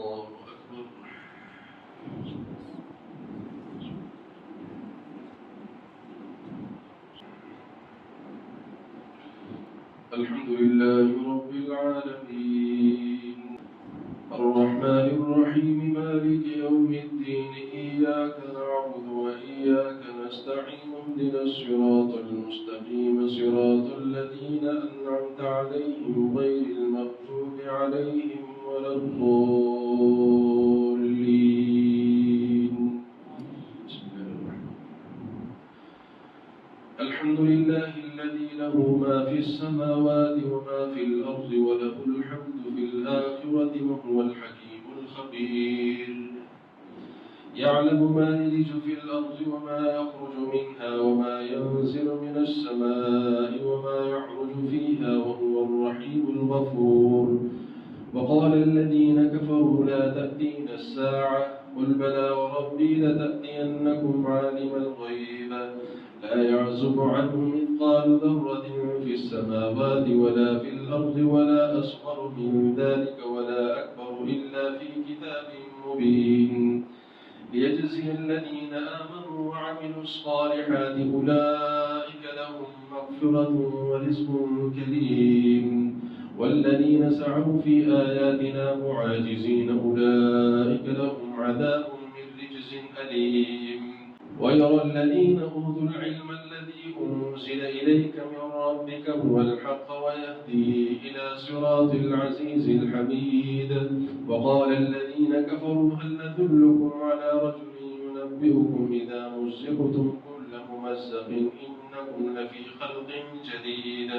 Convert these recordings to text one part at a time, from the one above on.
الله أكبر. الحمد لله رب العالمين الرحمن الرحيم مالك يوم الدين إياك نعبد وإياك نستعين اهدنا الصراط المستقيم صراط الذين أنعمت عليهم غير المغضوب عليهم ولا الضالين. بسم الله الرحمن الرحيم. الحمد لله الذي له ما في السماوات وما في الأرض وله الحمد في الآخرة وهو الحكيم الخبير. يعلم ما يلج في الأرض وما يخرج منها وما ينزل من السماء وما يعرج فيها وهو الرحيم الغفور. وقال الذين كفروا لا تأتينا الساعة قل بلى وربي لتأتينكم عالم الغيب لا يعزب عنه مثقال ذرة في السماوات ولا في الأرض ولا أصغر من ذلك ولا أكبر إلا في كتاب مبين ليجزي الذين آمنوا وعملوا الصالحات أولئك لهم مغفرة ورزق كريم والذين سعوا في آياتنا معاجزين أولئك لهم عذاب من رجز أليم. ويرى الذين أوتوا العلم الذي أنزل إليك من ربك هو الحق ويهدي إلى صراط العزيز الحميد. وقال الذين كفروا هل ندلكم على رجل ينبئكم إذا مزقتم كل ممزق إنكم لفي خلق جديد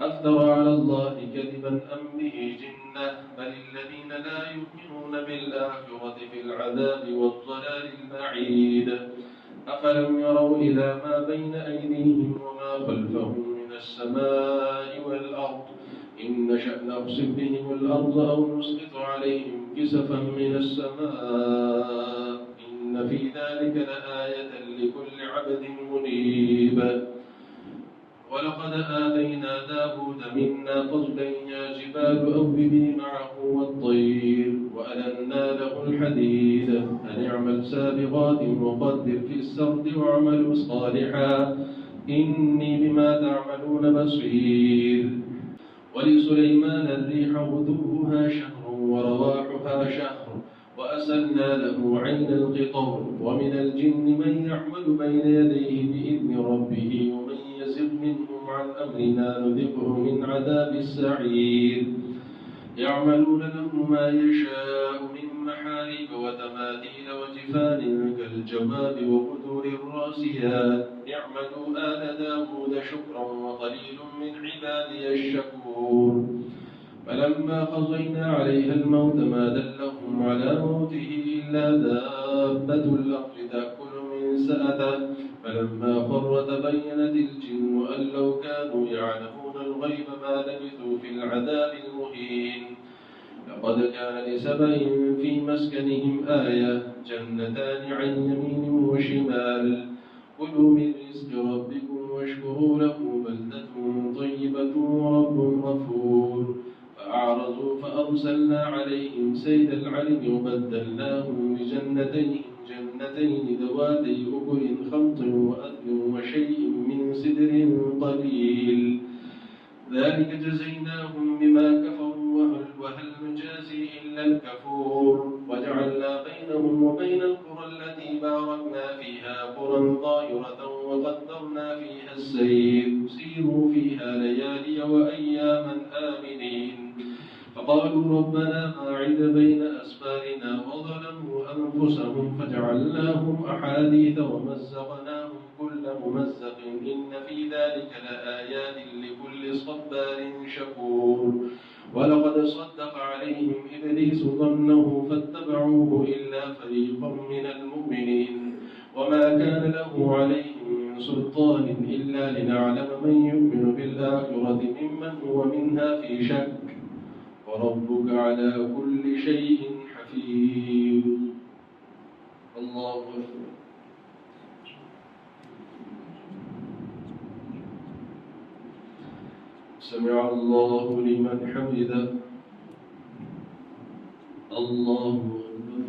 أفترى على الله كذبا أم به جنة بل الذين لا يؤمنون بالآخرة في العذاب والضلال البعيد. أفلم يروا إلى ما بين أيديهم وما خلفهم من السماء والأرض إن نشأ نخسف بهم الأرض أو نسقط عليهم كسفا من السماء إن في ذلك لآية لكل عبد منيب. ولقد آتينا داود منا فضلا يا جبال أوبي معه والطير وألنا له الحديد أن اعمل سابغات وقدر في السرد واعملوا صالحا إني بما تعملون بصير. ولسليمان الريح غدوها شهر ورواحها شهر وأسلنا له عين القطر ومن الجن من يعمل بين يديه بإذن ربه ومن يزغ منهم عن أمرنا نذقه من عذاب السعير. يعملون له ما يشاء من محاريب وتماثيل وجفان كالجواب وقدور الراسيات اعملوا آل داود شكرا وقليل من عبادي الشكور. فلما قضينا عليها الموت ما دلهم على موته إلا دابة الأرض تأكل من سأته فلما خر تبينت الجن أن لو كانوا يعلمون الغيب ما لبثوا في العذاب المهين. لقد كان لسبإ في مسكنهم آية جنتان عن يمين وشمال كلوا من رزق ربكم واشكروا له بلدة طيبة ورب غفور. فأعرضوا فأرسلنا عليهم سيل العرم وبدلناهم جنتين ذواتي أكل خمط وأثل وشيء من سدر قليل ذلك جزيناهم بما كفروا وهل نجازي إلا الكفور. وجعلنا بينهم وبين القرى التي باركنا فيها قرى ظاهرة وقدرنا فيها السير سيروا فيها ليالي وأياما آمنين. فقالوا ربنا باعد بين أسفارنا وظلموا أنفسهم فجعلناهم أحاديث ومزقناهم كل ممزق إن في ذلك لآيات لكل صبار شكور. ولقد صدق عليهم إبليس ظنه فاتبعوه إلا فريقا من المؤمنين وما كان له عليهم من سلطان إلا لنعلم من يؤمن بالآخرة ممن هو منها في شك وربك على كل شيء حفيظ. الله أكبر. سمع الله لمن حمده الله أكبر.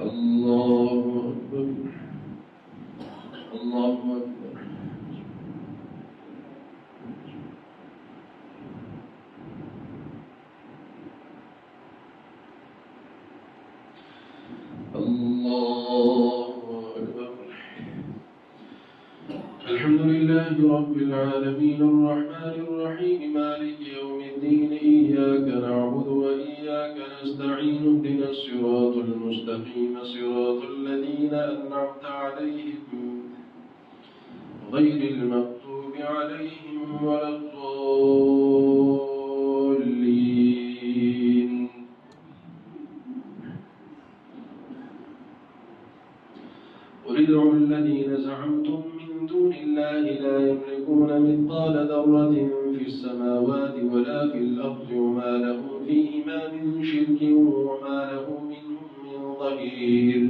الله أكبر. الله أكبر. الله أكبر. الحمد لله رب العالمين الرحمن الرحيم مالك يوم الدين إياك نعبد وإياك نستعين اهدنا الصراط المستقيم صراط الذين أنعمت عليهم غير المغضوب عليهم ولا الضالين. قل ادعوا الذين زعمتم من دون الله لا يملكون مثقال ذرة في السماوات ولا في الأرض وما لهم فيهما من شرك وما له منهم من ظهير.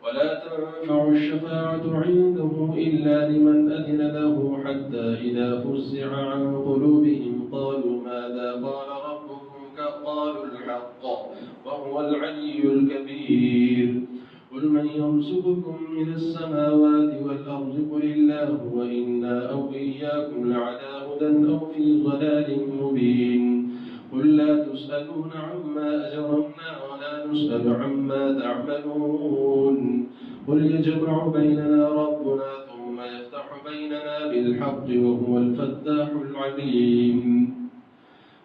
ولا تنفع الشفاعة عنده إلا لمن أذن له حتى إذا فزع عن قلوبهم قالوا ماذا قال ربكم قالوا الحق وهو العلي الكبير. قل من يرزقكم من السماوات والأرض قل الله وإنا أو إياكم لعلى هدى أو في ضلال مبين. قل لا تسألون عما أجرمنا ولا نسأل عما تعملون. قل يجمع بيننا ربنا ثم يفتح بيننا بالحق وهو الفتاح العليم.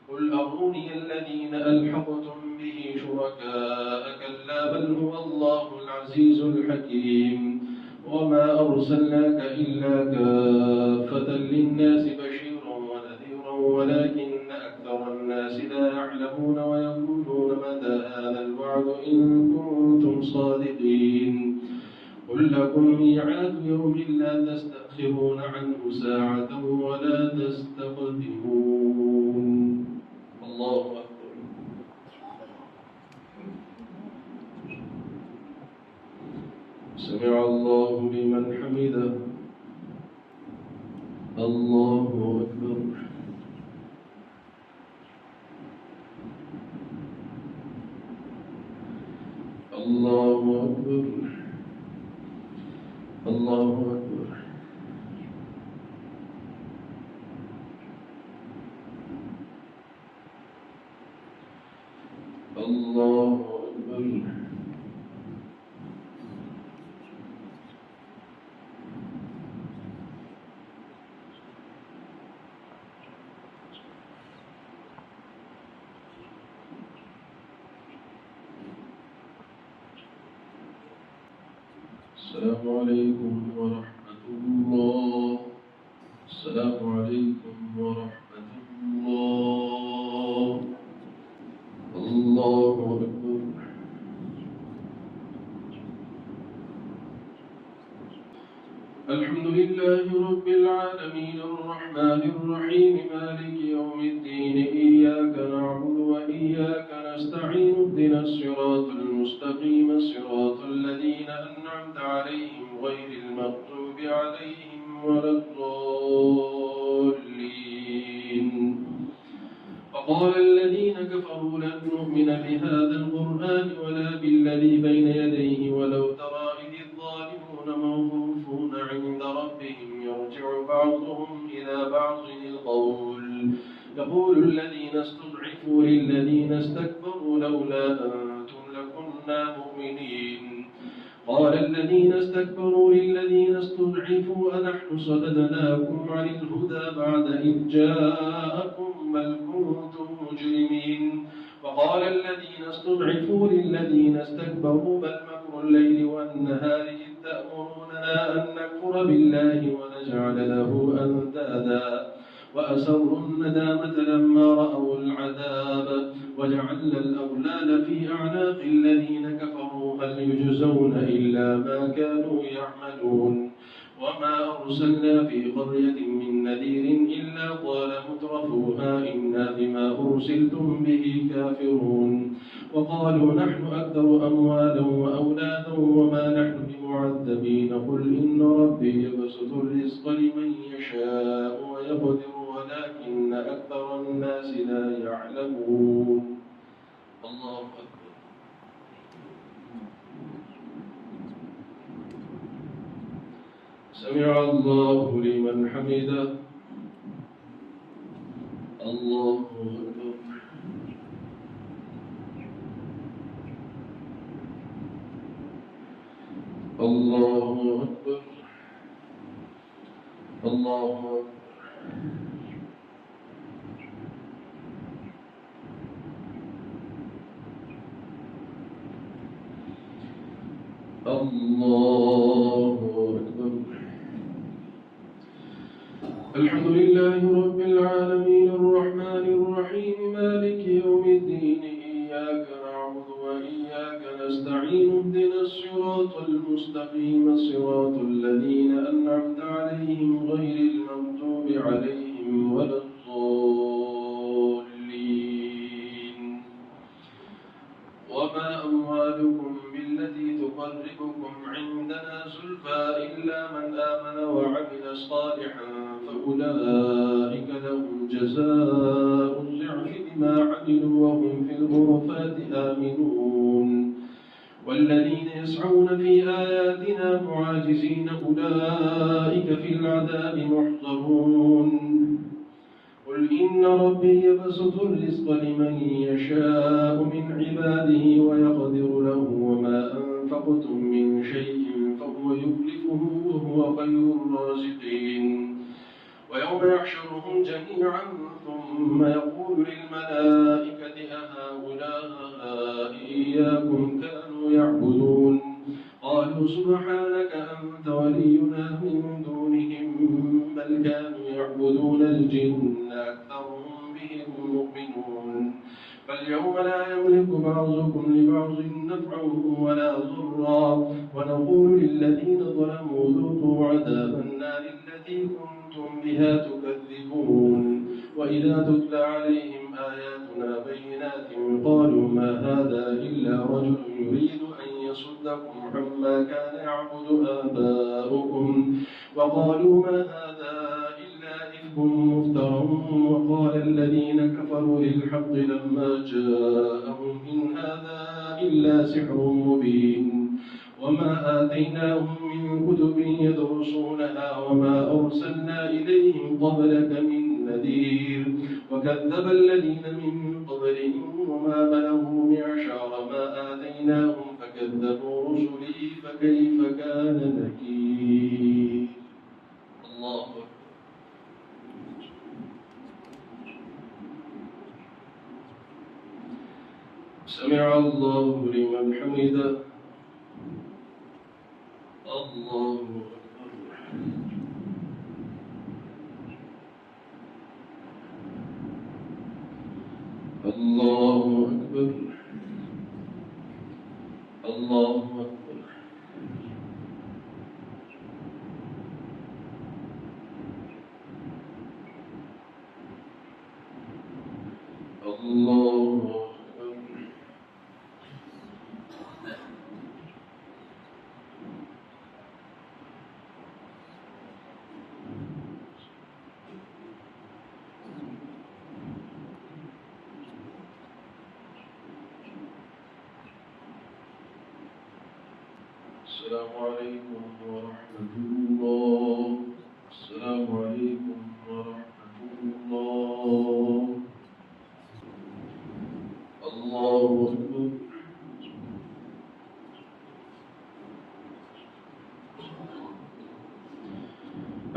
قل أروني الذين ألحقتم به شركاء كلا بل هو الله العزيز الحكيم. وما أرسلناك إلا كافة للناس بشيرا ونذيرا ولكن أكثر الناس لا يعلمون ويقولون متى هذا الوعد إن كنتم صادقين. قل لكم ميعاد يوم لا تستأخرون عنه ساعة ولا تستقدمون. الله أكبر. سمع الله لمن حمده. الله أكبر. الله أكبر. الله أكبر. الله أكبر. السلام عليكم ورحمة الله. السلام عليكم ورحمة الله. الله أكبر. الحمد لله رب العالمين الرحمن الرحيم مالك يوم الدين إياك نعبد وإياك نستعين اهدنا الصراط المستقيم صراط الذين أنعمت عليهم غير المغضوب عليهم ولا الضالين. وقال الذين كفروا لن نؤمن بهذا القرآن ولا بالذي بين يديه ولو ترى إذ الظالمون موقوفون عند ربهم يرجع بعضهم إلى بعض القول يقول الذين استضعفوا للذين استكبروا لولا أنتم لكنا مؤمنين. قال الذين استكبروا للذين استضعفوا أنحن صددناكم عن الهدى بعد إذ جاءكم بل كنتم مجرمين. وقال الذين استضعفوا للذين استكبروا بل مكر الليل والنهار إذ تأمروننا أن نكفر بالله ونجعل له أندادا وأسروا الندامة لما رأوا العذاب وجعلنا الأغلال في أعناق الذين كفروا هل يجزون إلا ما كانوا يعملون. وما أرسلنا في قرية من نذير إلا قال مترفوها إنا بما أرسلتم به كافرون. وقالوا نحن أكثر أموالا وأولادا وما نحن بمعذبين. قل إن ربي يبسط الرزق لمن يشاء يقدر ولكن أكثر الناس لا يعلمون. الله أكبر. سمع الله لمن حمده. الله أكبر. الله أكبر. الله أكبر. الله أكبر. الحمد لله رب العالمين الرحمن الرحيم مالك يوم الدين إياك نعبد وإياك نستعين اهدنا الصراط المستقيم صراط الذين أنعمت عليهم غير المغضوب عليهم ولا الضالين. وما أموالكم بالتي تقربكم عندنا زلفى إلا من آمن وعمل صالحا فأولئك لهم جزاء الضعف بما عملوا وهم في الغرفات آمنون. والذين يسعون في آياتنا معاجزين أولئك في العذاب محضرون. قل إن ربي يبسط الرزق لمن يشاء من عباده ويقدر له وما أنفقتم من شيء فهو يخلفه وهو خير الرازقين. ويوم يحشرهم جميعا ثم يقول للملائكة أهؤلاء إياكم كانوا يعبدون قالوا سبحانك أنت ولينا من دونهم بل كانوا يعبدون الجن أكثرهم بهم مؤمنون. فاليوم لا يملك بعضكم لبعض نفعا ولا ضرا ونقول للذين ظلموا ذوقوا عذاب النار التي كنتم بها تكذبون. وإذا تتلى عليهم آياتنا بينات قالوا ما هذا إلا رجل يريد أن يصدكم عما كان يعبد آباؤكم وقالوا ما هذا إلا إفك مفترى. وقال الذين كفروا للحق لما جاءهم إن هذا إلا سحر مبين. وما آتيناهم من كتب يدرسونها وما أرسلنا إليهم قبلك من نذير. وكذب الذين من قبلهم وما بلغوا معشار ما آتيناهم فكذبوا رسلي فكيف كان نكير. الله أكبر. سمع الله لمن حمده. الله أكبر. الله أكبر. الله أكبر. الله أكبر. السلام عليكم ورحمة الله. السلام عليكم ورحمة الله. الله أكبر.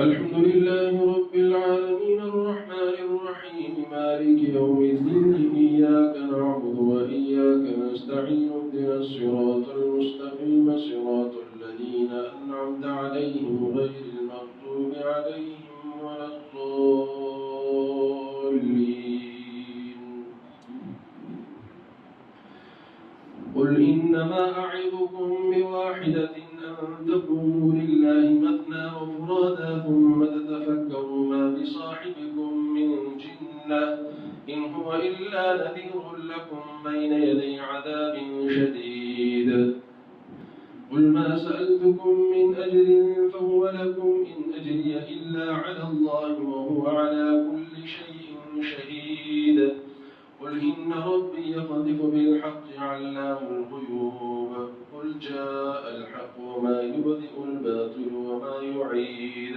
الحمد لله رب العالمين الرحمن الرحيم مالك يوم الدين إياك نعبد وإياك نستعين اهدنا الصراط المستقيم صراط الذين أنعمت عليهم غير المغضوب عليهم ولا الضالين. قل إنما أعظكم بواحدة أن تقوموا لله مثنى وفرادا ثم تتفكروا ما بصاحبكم من جنة إن هو إلا نذير لكم بين يدي عذاب شديد. قل ما سألتكم من أجر فهو لكم إن أجري إلا على الله وهو على كل شيء شهيد قل إن ربي يقذف بالحق علام الغيوب قل جاء الحق وما يبدئ الباطل وما يعيد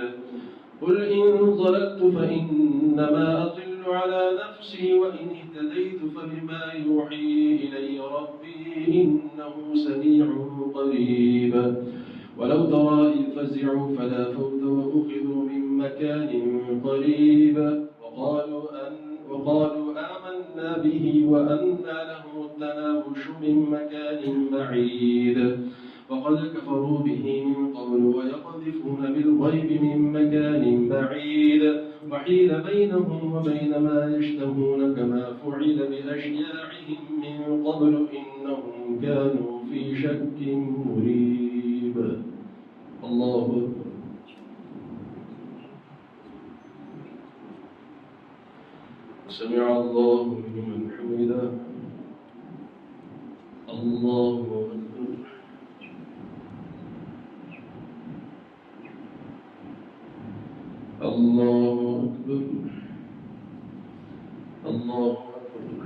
قل إن ضللت فإنما أضل على نفسي وإن اهتديت فبما يوحي إلي ربي إنه سميع قريب ولو ترى إذ فزعوا فلا فوت وأخذوا من مكان قريب وقالوا آمنا به وأنى لهم التناوش من مكان بعيد وقد كفروا به من قبل ويقذفون بالغيب من مكان بعيد وحيل بينهم وبين ما يشتهون كما فعل بأشياعهم من قبل إنهم كانوا في شك مريب الله أكبر سمع الله لمن حمده الله أكبر الله أكبر الله أكبر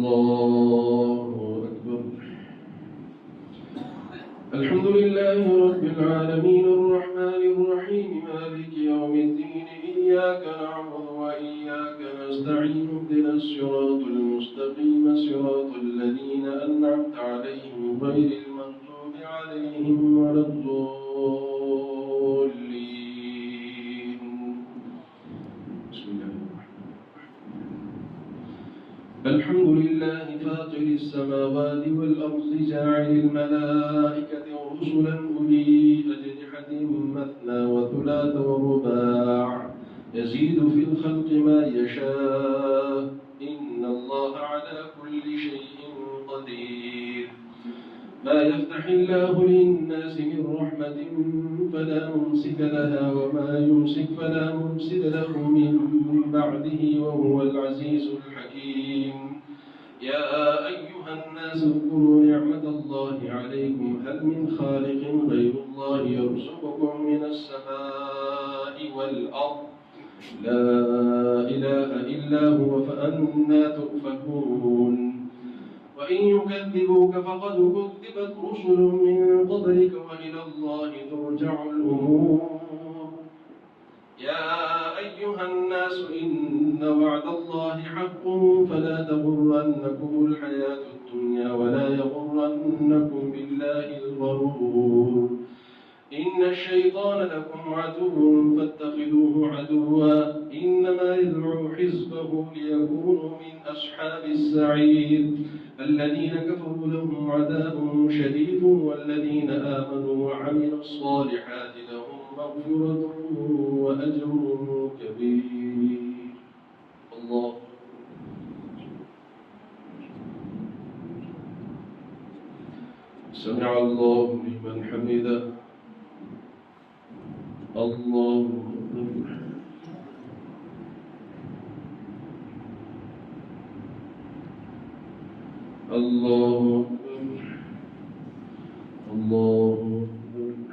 الله أكبر الحمد لله رب العالمين الرحمن الرحيم مالك يوم الدين إياك نعبد وإياك نستعين اهدنا الصراط المستقيم صراط الذين أنعمت عليهم غير المغضوب عليهم ولا الضالين بسم الله الرحمن الرحيم الحمد لله فاطر السماوات والأرض جاعل الملائكة رسلا أولي أجنحة مثنى وثلاث ورباع يزيد في الخلق ما يشاء إن الله على كل شيء قدير ما يفتح الله للناس من رحمة فلا ممسك لها وما يمسك فلا مرسل له من بعده وهو العزيز الحكيم يا أيها الناس اذكروا نعمة الله عليكم هل من خالق غير الله يرزقكم من السماء والأرض لا إله إلا هو فأنى تؤفكون وإن يكذبوك فقد كذبت رسل من قبلك وإلى الله ترجع الأمور يا أيها الناس إن وعد الله حق فلا تغرنكم الحياة الدنيا ولا يغرنكم بالله الغرور إن الشيطان لكم عدو فاتخذوه عدوا إنما يدعو حزبه ليكونوا من أصحاب السعير الذين كفروا لهم عذاب شديد والذين آمنوا وعملوا الصالحات لهم مغفرة وأجر كبير الله سمع الله لمن حمده الله أكبر الله أكبر الله أكبر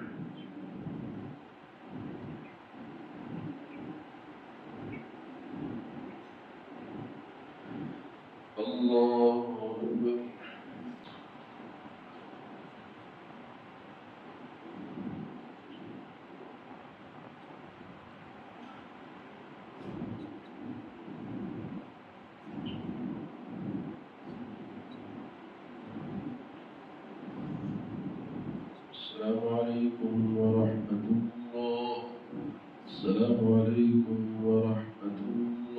الله أكبر السلام عليكم ورحمة الله السلام عليكم ورحمة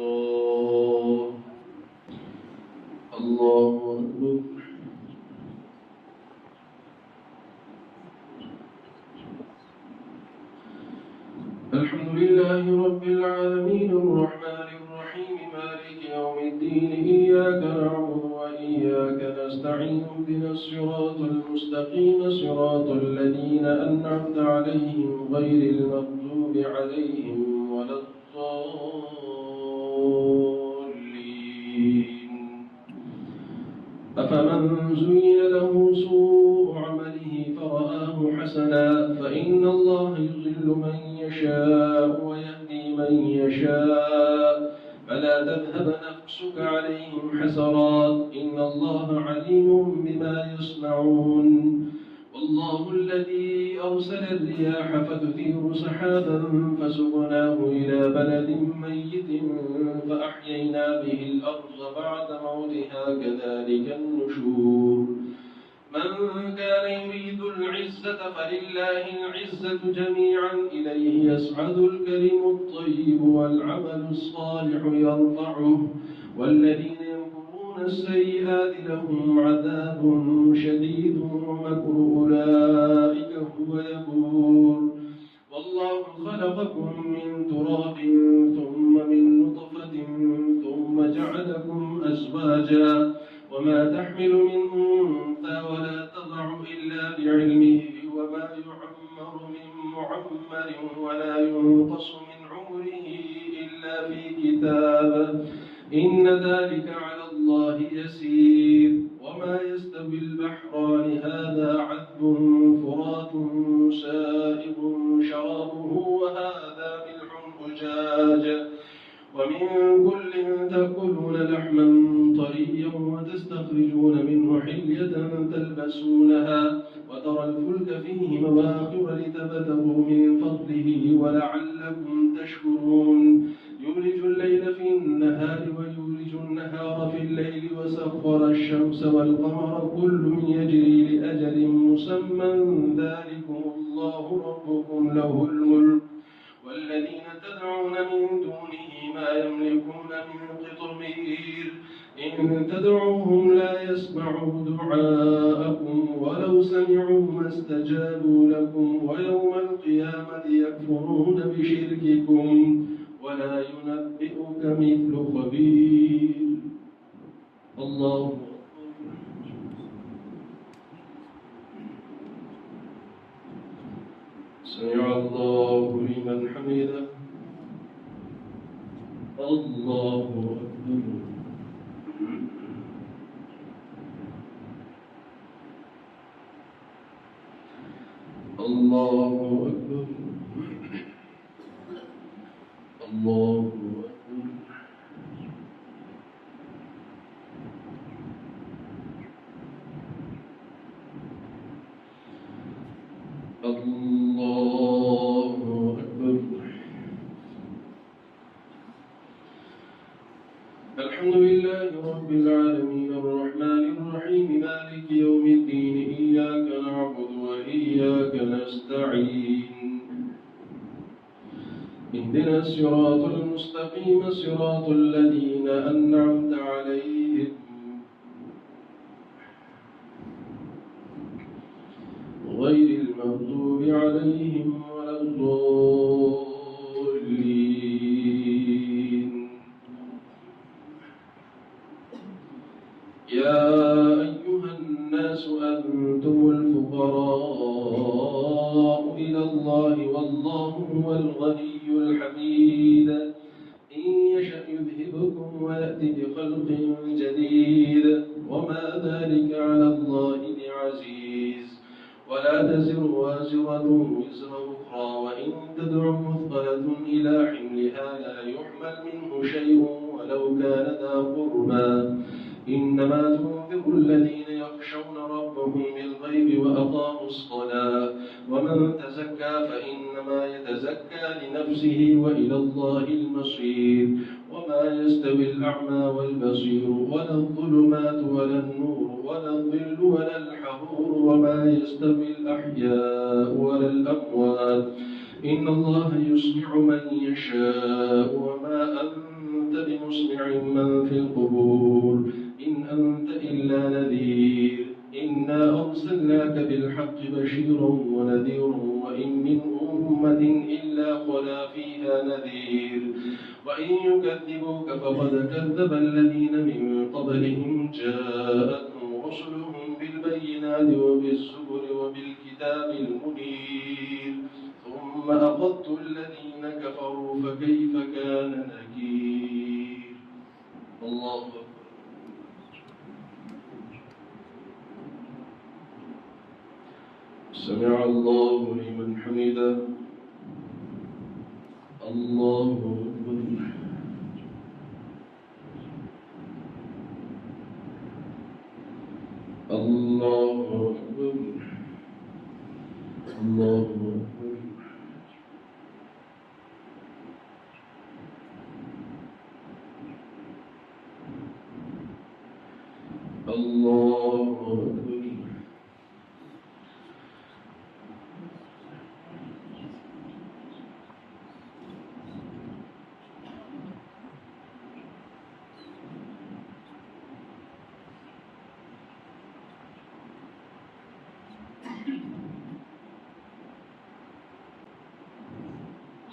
الله الله أكبر الحمد لله رب العالمين الرحمن الرحيم مالك يوم الدين إياك نعبد وإياك نستعين اهدنا الصراط المستقيم صراط الذين أنعمت عليهم غير المغضوب عليهم ولا الضالين أفمن زين له سوء عمله فرآه حسنا فإن الله يضل من يشاء ويهدي من يشاء فلا تذهب نفسك عليهم حسرات إن الله عليم بما يصنعون والله الذي أرسل الرياح فتثير سحابا فسقناه إلى بلد ميت فأحيينا به الأرض بعد موتها كذلك النشور من كان يريد العزة فلله العزة جميعا إليه يصعد الكلم الطيب والعمل الصالح يرفعه والذين يمكرون السيئات لهم عذاب شديد ومكر أولئك هو يبور والله خلقكم من تراب ثم من نطفة ثم جعلكم أزواجا وما تحمل من أنثى ولا تضع إلا بعلمه وما يعمر من معمر ولا ينقص من عمره إلا في كتاب إن ذلك على الله يسير وما يستوي البحران هذا عذب فرات سائغ شرابه وهذا ملح أجاج ومن كل تأكلون لحما طريا وتستخرجون منه حلية تلبسونها وترى الفلك فيه مواخر لتبتغوا من فضله ولعلكم تشكرون يولج الليل في النهار ويولج النهار في الليل وسخر الشمس والقمر كل يجري لأجل مسمى ذلكم الله ربكم له الملك والذين تدعون من دونه ما يملكون من قطمير إن تدعوهم لا يسمعوا دعاءكم ولو سمعوا ما استجابوا لكم ويوم القيامة يكفرون بشرككم ولا ينبئك مثل خبير الله سمع الله لمن حمده الله أكبر الله أكبر الله أكبر الله أكبر الحمد لله رب العالمين الرحمن الرحيم مالك يوم الدين إياك نعبد وإياك نستعين اهدنا الصراط المستقيم صراط الذين أنعمت عليهم غير المغضوب عليهم ولا الضالين يا أيها الناس أنتم الفقراء إلى الله والله هو الغني الحميد إن يشأ يذهبكم ويأتي بخلق جديد وما ذلك على الله بعزيز ولا تزر وازرة وزر أخرى وإن تدع مثقلة إلى حملها لا يحمل منه شيء ولو كان ذا قربى إنما تنذر الذين يخشون ربهم بالغيب وأقاموا الصلاة ومن تزكى فإنما يتزكى لنفسه وإلى الله المصير وما يستوي الأعمى والبصير ولا الظلمات ولا النور ولا الظل ولا الحرور وما يستوي الأحياء ولا الأموات إن الله يسمع من يشاء وما أنت بمسمع من في القبور إن أنت إلا نذير إنا أرسلناك بالحق بشيرا ونذيرا وإن من أمة إلا خلا فيها نذير وإن يكذبوك فقد كذب الذين من قبلهم جاءتهم رسلهم بالبينات وبالزبر وبالكتاب المنير ثم أخذت الذين كفروا فكيف كان نكير الله أكبر سمع الله لمن حمده. الله أكبر. الله أكبر. الله أكبر. الله أكبر.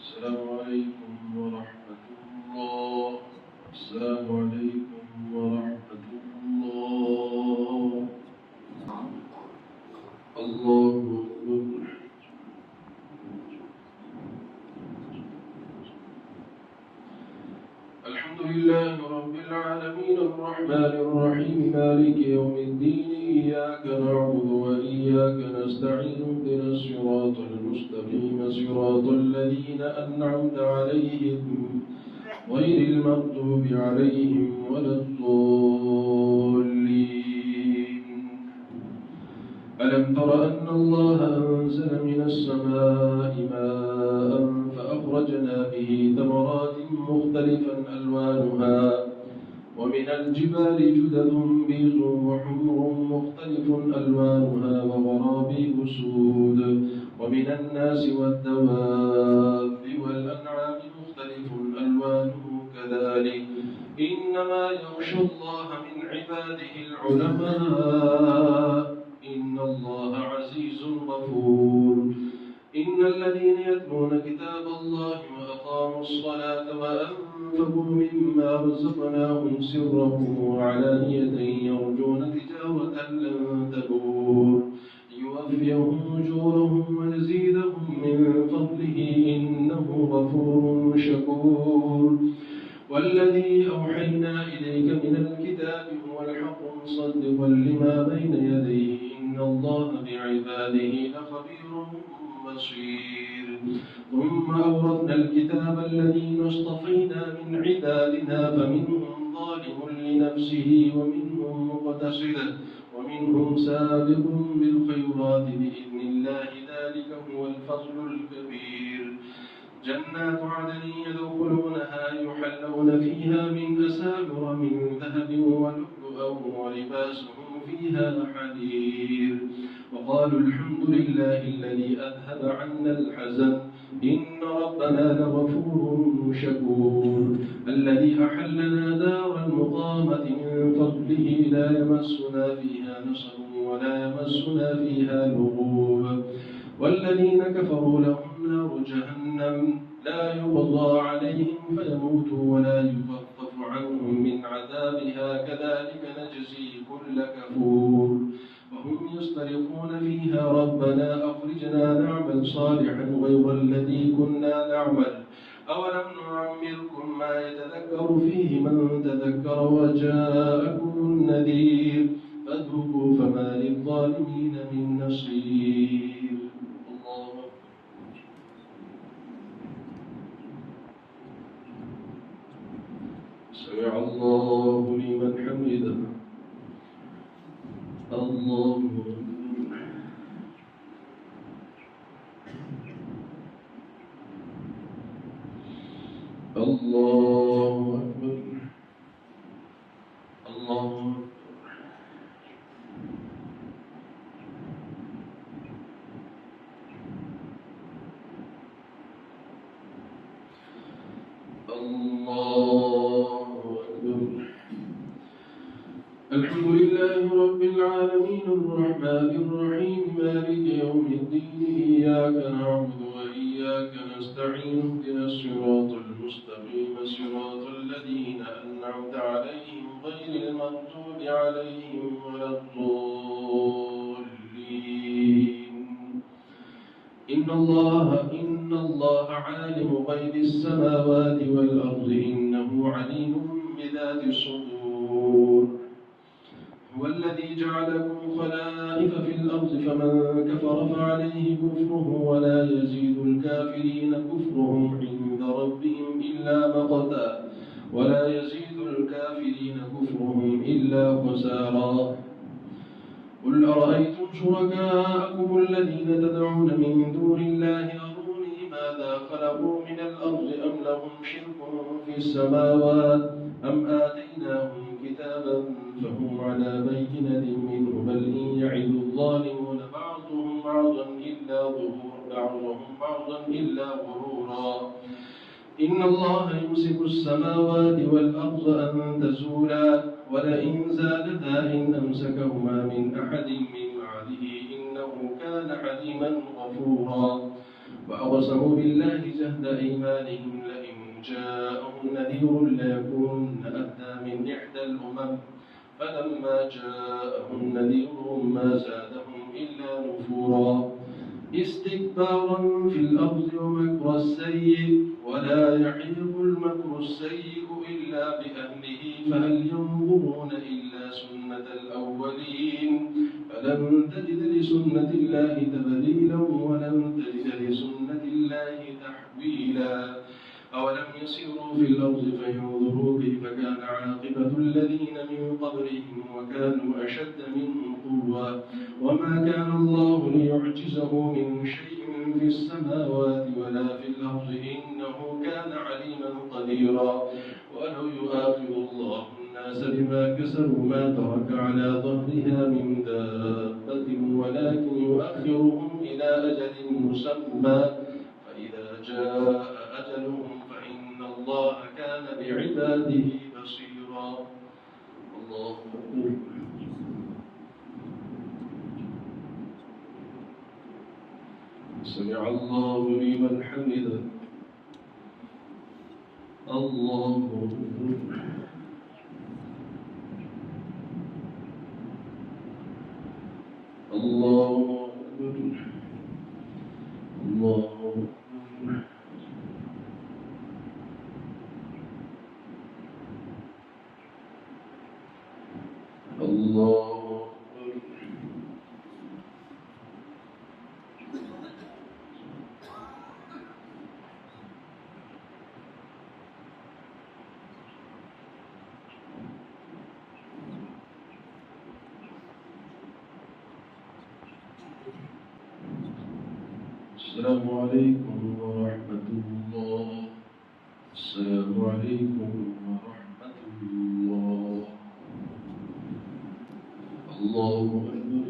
السلام عليكم ورحمة الله. السلام عليكم ورحمة الله. الله أكبر. الحمد لله رب العالمين الرحمن الرحيم مالك يوم الدين إياك نعبد وإياك نستعين اهدنا الصراط المستقيم صراط الذين أنعمت عليهم غير المغضوب عليهم ولا الضالين. ألم تر أن الله أنزل من السماء ماء فأخرجنا به ثمرات مختلفا ألوانها ومن الجبال جدد بيض وحمر مختلف ألوانها وغرابيب سود ومن الناس والدواب والأنعام مختلف ألوانه كذلك إنما يخشى الله من عباده العلماء إن الله عزيز غفور. إن الذين يتلون كتاب الله وأقاموا الصلاة وأنفقوا مما رزقناهم سرا وعلانية يرجون تجارة لن تبور ليوفيهم أجورهم ويزيدهم من فضله إنه غفور شكور. والذي أوحينا إليك من الكتاب هو الحق مصدقا لما بين يديه إن الله بعباده لخبير بصير. ثم أورثنا الكتاب الذين اصطفينا من عبادنا فمنهم ظالم لنفسه ومنهم مقتصد ومنهم سابق بالخيرات بإذن الله ذلك هو الفضل الكبير. جنات عدن يدخلونها يحلون فيها من أساور من ذهب ولؤلؤا ولباسهم فيها حرير وقالوا الحمد لله الذي أذهب عنا الحزن إن ربنا لغفور شكور. الذي أحلنا دار المقامة من فضله لا يمسنا فيها نصب ولا يمسنا فيها لغوب. والذين كفروا لهم نار جهنم لا يقضى عليهم فيموتوا ولا يخفف عنهم من عذابها كذلك نجزي كل كفور. وهم يصطرخون فيها ربنا أخرجنا نعمل صالحا غير الذي كنا نعمل أولم نعمركم ما يتذكر فيه من تذكر وجاءكم النذير فذوقوا فما للظالمين من نصير. الله سمع الله لمن حمده. الله الله أكبر. الله الله أكبر. الحمد لله رب العالمين الرحمن الرحيم مالك يوم الدين إياك نعبد وإياك نستعين اهدنا الصراط المستقيم صراط الذين أنعمت عليهم غير المغضوب عليهم ولا الضالين. إن الله عالم غيب السماوات والأرض إنه عليم بذات الصدور. هو الذي جعلكم خلائف في الأرض فمن كفر ضاعف عليه كفره ولا يزيد الكافرين كفرهم عند ربهم إلا مقتا خسارا. قل أرأيتم شركاءكم الذين تدعون من دون الله أروني ماذا خلقوا من الأرض أم لهم شرك في السماوات أم آتيناهم كتابا فهم على بينة منه بل إن يعد الظالمون بعضهم بعضا إلا غرورا. إن الله يمسك السماوات والأرض أن تزولا ولئن زالتا إن أمسكهما من أحد من بعده إنه كان حليما غفورا. وأقسموا بالله جهد أيمانهم لئن جاءهم نذير ليكونن أهدى من إحدى الأمم فلما جاءهم نذير ما زادهم إلا نفورا. استكبارا في الأرض ومكر السيء ولا يحيق المكر السيء إلا بأهله فهل ينظرون إلا سنة الأولين فلن تجد لسنة الله تبديلا ولن تجد لسنة الله تحويلا. أولم يسيروا في الأرض فينظروا كيف كان عاقبة الذين من قبلهم وكانوا أشد منهم قوة وما كان الله ليعجزه من شيء في السماوات ولا في الأرض إنه كان عليما قديرا. ولو يؤاخذ الله الناس بما كسبوا ما ترك على ظهرها من دابة ولكن يؤخرهم إلى أجل مسمى فإذا جاء أجلهم فإن الله كان بعباده بصيرا. الله أكبر. سمع الله لمن حمده. الله أكبر. الله أكبر. الله أكبر. الله السلام عليكم ورحمة الله. السلام عليكم ورحمة الله. الله أكبر.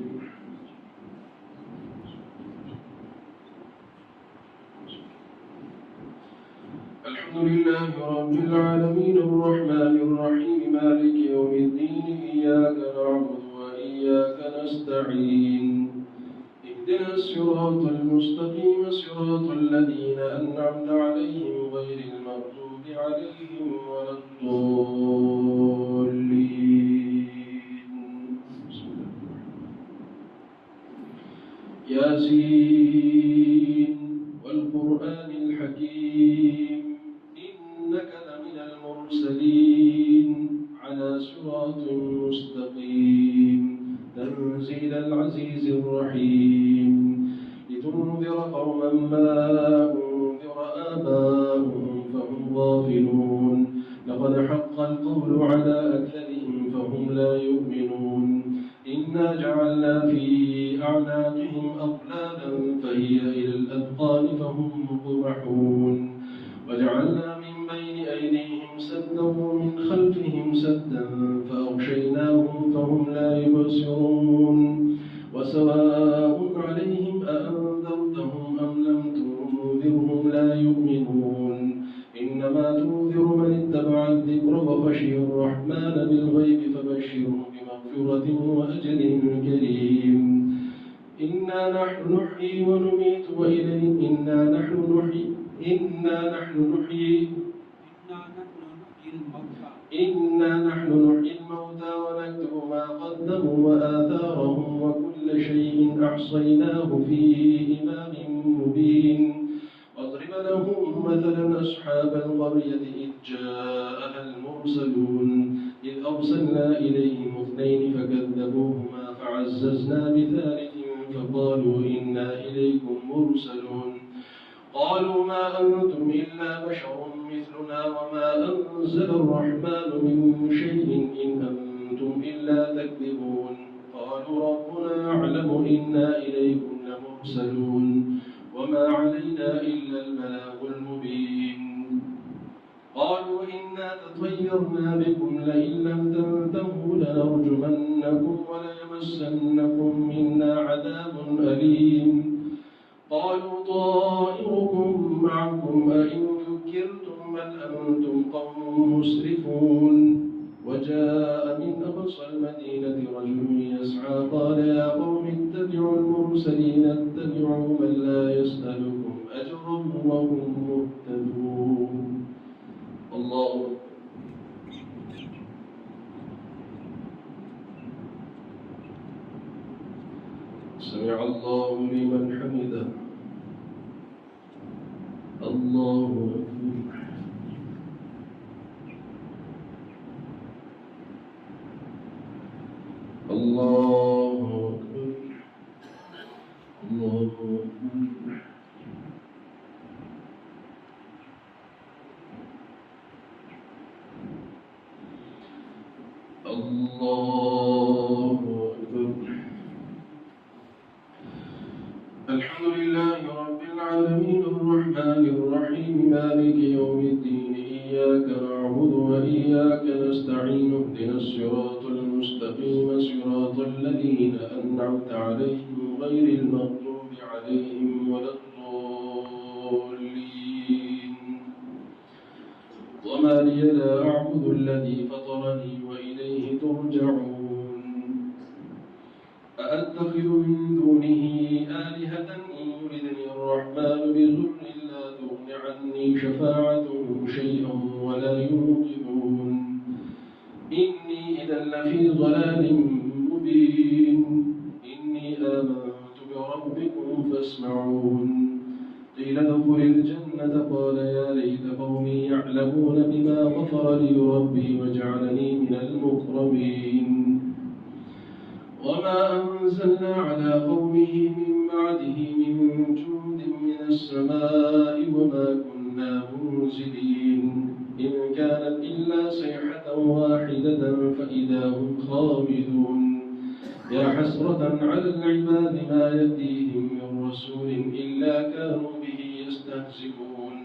الحمد لله رب العالمين الرحمن الرحيم مالك يوم الدين إياك نعبد وإياك نستعين اهدنا الصراط المستقيم صراط الذين أنعمت عليهم غير المغضوب عليهم ولا الضالين. ياسين والقرآن الحكيم إنك لمن المرسلين على صراط مستقيم تنزيل العزيز الرحيم لتنذر قوما ما أنذر آباؤهم فهم غافلون لقد حق القول على أكثرهم فهم لا يؤمنون إنا جعلنا في أعناقهم أغلالا فهي إلى الأذقان فهم مقمحون وجعلنا من بين أيديهم سدا ومن خلفهم سدا فأغشيناهم فهم لا يبصرون وسواء عليهم أأنذرتهم أم لم تنذرهم لا يؤمنون إنما تنذر من اتبع الذكر وخشي الرحمن بالغيب فبشره بمغفرة وأجر كريم. إنا نحن نحيي ونميت وإليه إنا نحن نحيي الموتى ونكتب ما قدموا وآثارهم وكل شيء أحصيناه في إمام مبين. واضرب لهم مثلا أصحاب القرية إذ جاءها المرسلون إذ أرسلنا إليهم اثنين فكذبوهما فعززنا بثالث فقالوا إنا إليكم مرسلون قالوا ما أنتم إلا بشر مثلنا وما أنزل الرحمن من شيء إن أنتم إلا تكذبون قالوا ربنا يعلم إنا إليكم لمرسلون وما علينا إلا البلاغ المبين قالوا إنا تطيرنا بكم لئن لم تنتهوا لنرجمنكم وليمسنكم منا عذاب أليم قالوا طائركم معكم أئن ذكرتم بل أنتم قوم مسرفون وجاء من أقصى المدينة رجل يسعى قال يا قوم اتبعوا المرسلين اتبعوا من لا يسألكم أجرا وهم مهتدون الله سمع الله لمن حمده الله أكبر الله أكبر الله أكبر الله أكبر الحمد لله رب العالمين الرحمن الرحيم مالك يوم الدين إياك نعبد وإياك نستعين اهدنا الصراط المستقيم صراط الذين أنعمت عليهم غير المغضوب عليهم ولا الضالين وما لي لا أعبد الذي فطرني وإليه ترجعون أأتخذ من دونه آلهة إن يردني الرحمن بضر لا تغن عني شفاعتهم شيئا ولا ينقذون إني إذا لفي ضلال مبين إني آمنت بربكم فاسمعون قيل ادخل الجنة قال يا ليت قومي يعلمون بما غفر لي ربي وجعلني من المكرمين وما أنزلنا على قومه من بعده من جند من السماء وما كنا منزلين إن كانت إلا صيحة واحدة فإذا هم خامدون يا حسرة على العباد ما يأتيهم من رسول إلا كانوا به يستهزئون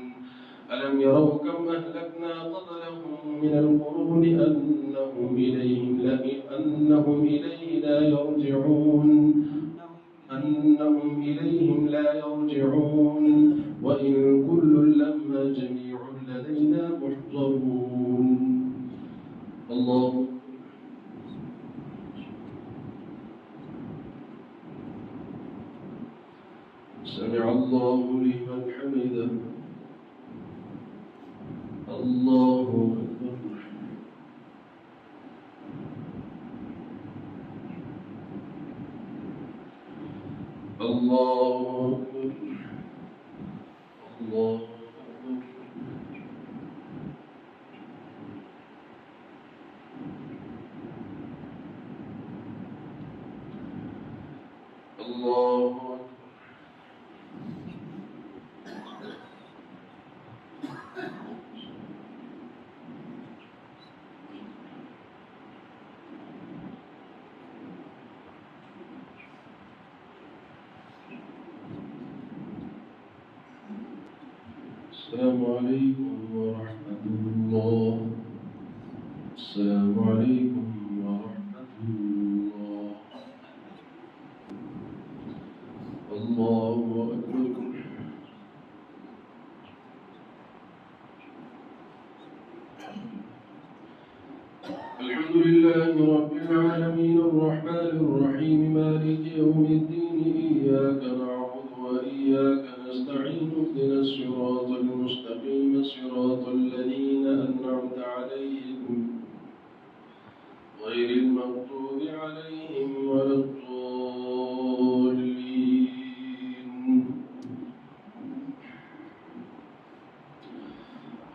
ألم يروا كم أهلكنا قبلهم من القرون أنهم إليهم لا يرجعون وإن كل لما جميع لدينا محضرون الله سمع الله لمن حمده الله أكبر الله أكبر الله أكبر الله أكبر السلام عليكم ورحمة الله السلام عليكم ورحمة الله الله أكبر الحمد لله رب العالمين الرحمن الرحيم مالك يوم الدين إياك نعبد وإياك نستعين اهدنا الصراط المستقيم صراط الذين أنعمت عليهم غير المغضوب عليهم ولا الضالين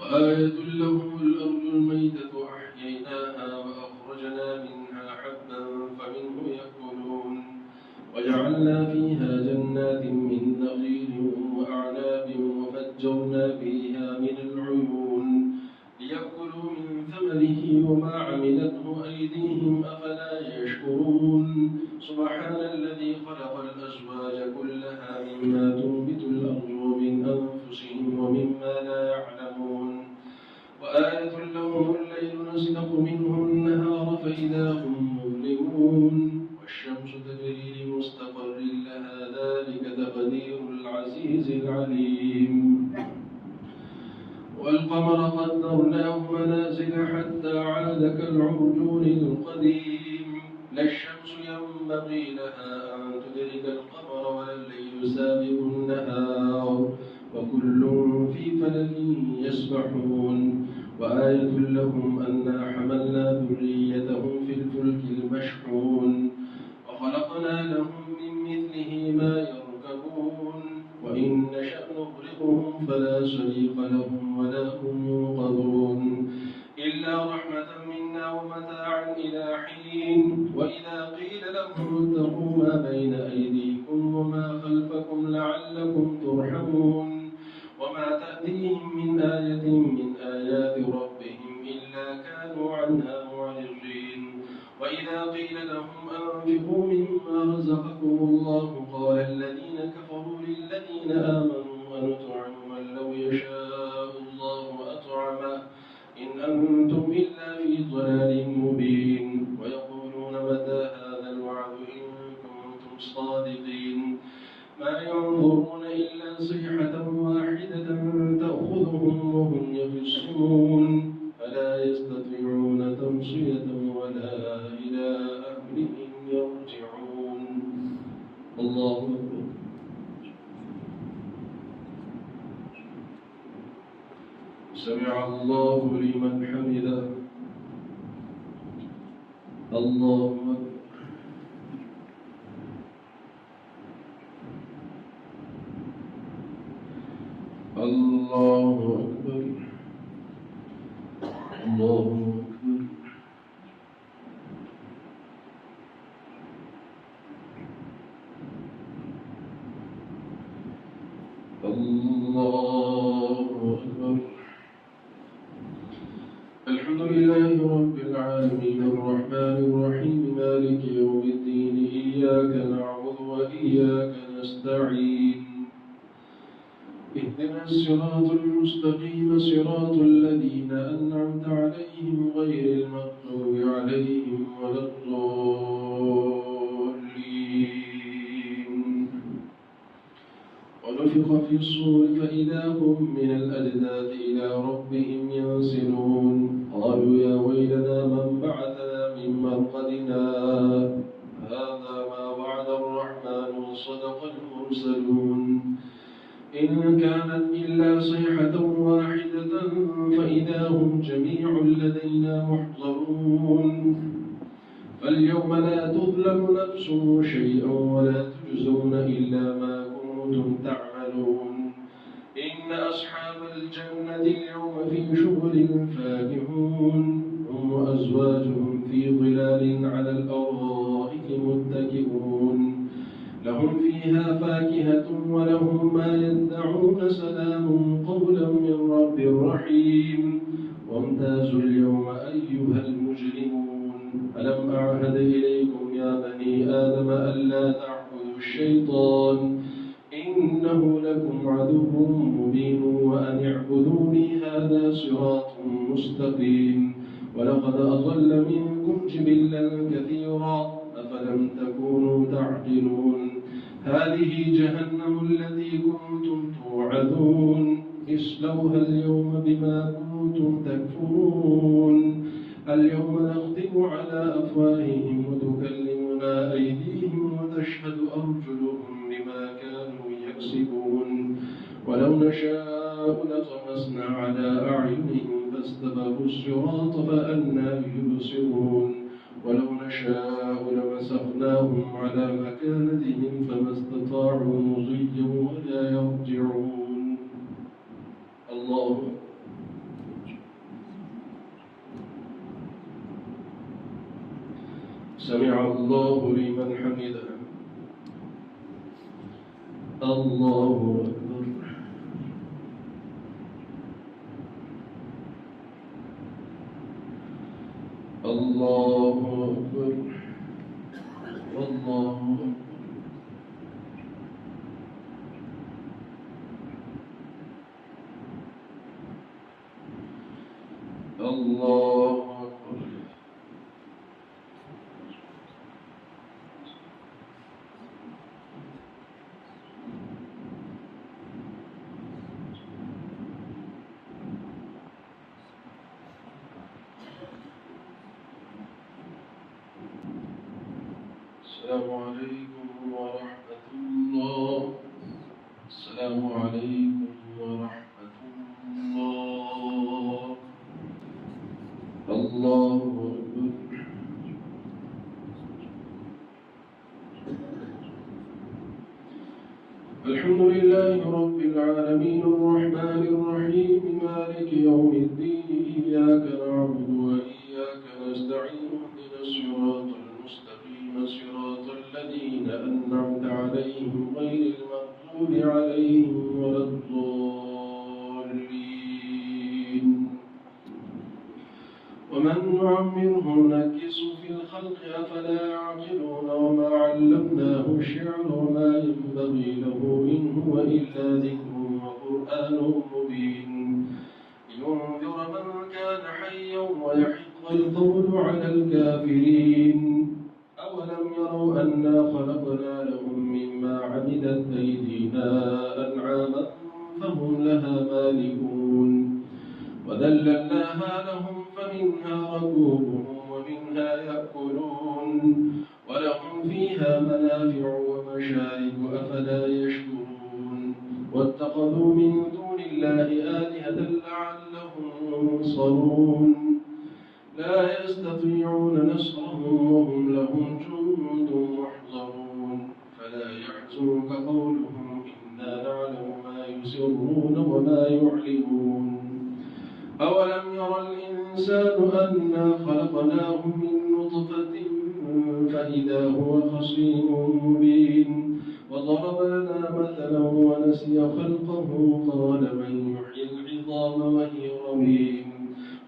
وآية لهم الأرض الميتة أحييناها وأخرجنا منها حبا فمنه يأكلون وجعلنا فيها جنات من نخيل وأعناب وفجرنا فيها من العيون ليأكلوا من ثمره وما عملته أيديهم أفلا يشكرون سبحان الذي خلق الأزواج كلها مما تنبت الأرض ومن أنفسهم ومما لا يعلمون وآية لهم الليل نسلخ منه النهار فإذا هم مظلمون والشمس تجري لمستقر لها ذلك تقدير العزيز العليم والقمر قدرناه منازل حتى عاد كالعرجون القديم لا الشمس ينبغي لها أن تدرك القمر ولا الليل سابق النهار وكل في فلك يسبحون وآية لهم أنا حملنا ذريتهم في الفلك المشحون وخلقنا لهم من مثله ما يركبون وإن نشأ نغرقهم فلا صريخ لهم ولا هم ينقذون إلا رحمة منا ومتاعا إلى حين وإذا قيل لهم اتقوا ما بين أيديكم وما خلفكم لعلكم ترحمون وما تأتيهم من آية من آيات ربهم إلا كانوا عنها معرضين وإذا قيل لهم أنفقوا مما رزقكم الله قال الذين كفروا للذين آمنوا أنطعم من لو يشاء الله أطعمه إن أنتم إلا في ضلال مبين ويقولون متى هذا الوعد إن كنتم صادقين ما ينظرون إلا صيحة واحدة تأخذهم وهم يخصمون فلا يستطيعون تمصية ولا إلى أهلهم يرجعون الله أكبر سمع الله لمن حمده الله أكبر الله أكبر الله أكبر الله أكبر الحمد لله رب العالمين الرحمن الرحيم مالك يوم الدين إياك نعبد وإياك نستعين اهدنا الصراط المستقيم صراط الذين أنعمت عليهم غير المغضوب عليهم ولا الضالين ونفخ في الصور فإذا هم من الأجداث إلى ربهم ينسلون قالوا يا ويلنا من بعثنا من مرقدنا هذا ما وعد الرحمن وصدق المرسلون إن كانت إلا صيحة واحدة فإذا هم جميع لدينا محضرون فاليوم لا تظلم نفس شيئا ولا تجزون إلا ما كنتم تعملون إن أصحاب الجنة اليوم في شغل فاكهون هم وأزواجهم في ظلال على الأرائك متكئون لهم فيها فاكهة ولهم ما يدعون سلام قولا من رب رحيم وامتازوا اليوم أيها المجرمون ألم أعهد إليكم يا بني آدم ألا تعبدوا الشيطان إنه لكم عدو مبين وأن اعبدوني هذا صراط مستقيم ولقد أضل منكم جبلا كثيرا أفلم تكونوا تعقلون هذه جهنم التي كنتم توعدون اصلوها اليوم بما كنتم تكفرون اليوم نختم على أفواههم وتكلمنا أيديهم وتشهد أرجلهم بما كانوا يكسبون ولو نشاء لطمسنا على أعينهم فاستبقوا الصراط فأنى يبصرون ولو نشاء لمسخناهم على مكانتهم فما استطاعوا مضيا ولا يرجعون الله سمع الله لمن حمده الله أكبر. الله أكبر. الله أكبر. الله أكبر. السلام عليكم ورحمة الله. السلام عليكم ورحمة الله. الله أكبر. الحمد لله رب العالمين الرحمن الرحيم مالك يوم الدين إياك نعبد وإياك نستعين اهدنا الصراط المستقيم صراط الذين أنعمت عليهم غير المغضوب عليهم ولا الضالين. ومن نعمره نكس في الخلق أفلا يعقلون وما علمناه الشعر وما ينبغي له إن هو إلا ذكر وقرآن مبين لينذر من كان حيا ويحق القول على الكافرين. أولم يروا أنا خلقنا لهم مما عملت أيدينا أنعاما فهم لها مالكون وذللناها لهم فمنها ركوبهم ومنها يأكلون ولهم فيها منافع ومشارب أفلا يشكرون. واتخذوا من دون الله آلهة لعلهم ينصرون. لا يستطيعون نصرهم وهم لهم جند محضرون. فلا يحزنك قولهم إنا نعلم ما يسرون وما يعلنون. أولم ير الإنسان أنا خلقناه من نطفة فإذا هو خصيم مبين وضرب لنا مثلا ونسي خلقه قال من يحيي العظام وهي رميم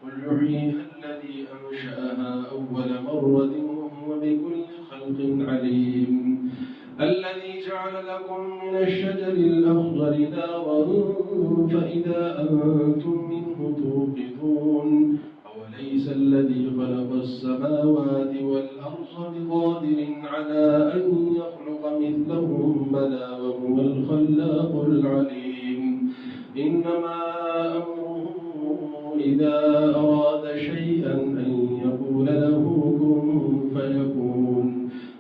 قل يحييها الذي أنشأها أول مرة وهو بكل خلق عليم. الذي جعل لكم من الشجر الأخضر نارا فإذا أنتم منه توقدون. أوليس الذي خلق السماوات والأرض بقادر على أن يخلق مثلهم بلى وهو الخلاق العليم. إنما أمره إذا أراد شيئا أن يقول له كن فيكون.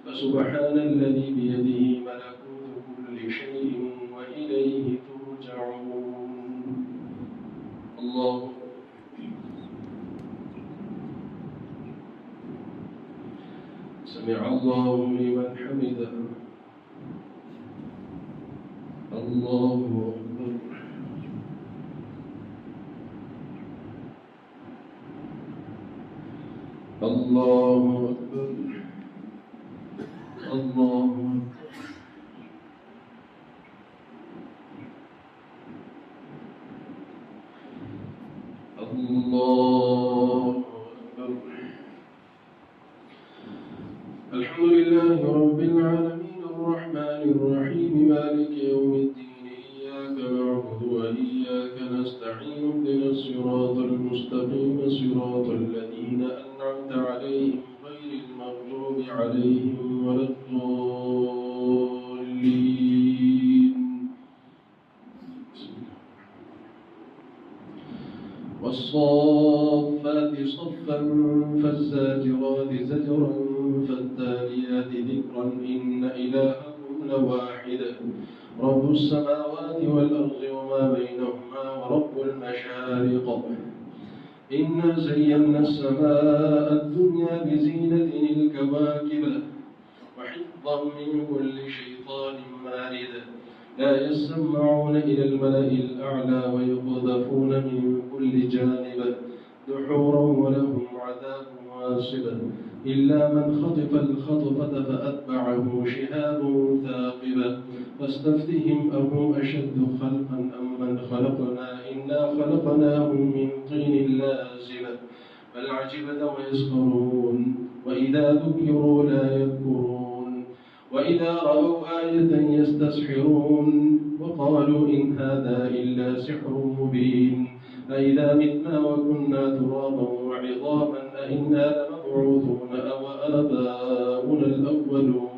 فسبحان الذي بيده ملكوت كل شيء وإليه ترجعون. الله سمع الله لمن حمده. الله أكبر. الله أكبر. الله أكبر. الله أكبر. الحمد لله رب العالمين الرحمن الرحيم مالك يوم الدين إياك نعبد وإياك نستعين اهدنا الصراط المستقيم صراط الذين أنعمت عليهم غير المغضوب عليهم ولا الضالين. والصافات صفا فالزاجرات زجرا فالتاليات ذكرا إن إلهكم لواحد رب السماوات والأرض وما بينهما ورب المشارق. إنا زينا السماء الدنيا بزينة الكواكب وحفظا من كل شيطان مارد. لا يسمعون إلى الملأ الأعلى ويقذفون من كل جانب دحورا ولهم عذاب واصب. إلا من خطف الخطفة فأتبعه شهاب ثاقب فاستفتهم أهم أشد خلقا أم من خلقنا إنا خلقناهم من طين لازب بل عجبت ويسخرون وإذا ذكروا لا يذكرون وإذا رأوا آية يستسحرون وقالوا إن هذا إلا سحر مبين أإذا متنا وكنا ترابا وعظاما أإنا لمبعوثون أو آباؤنا الأولون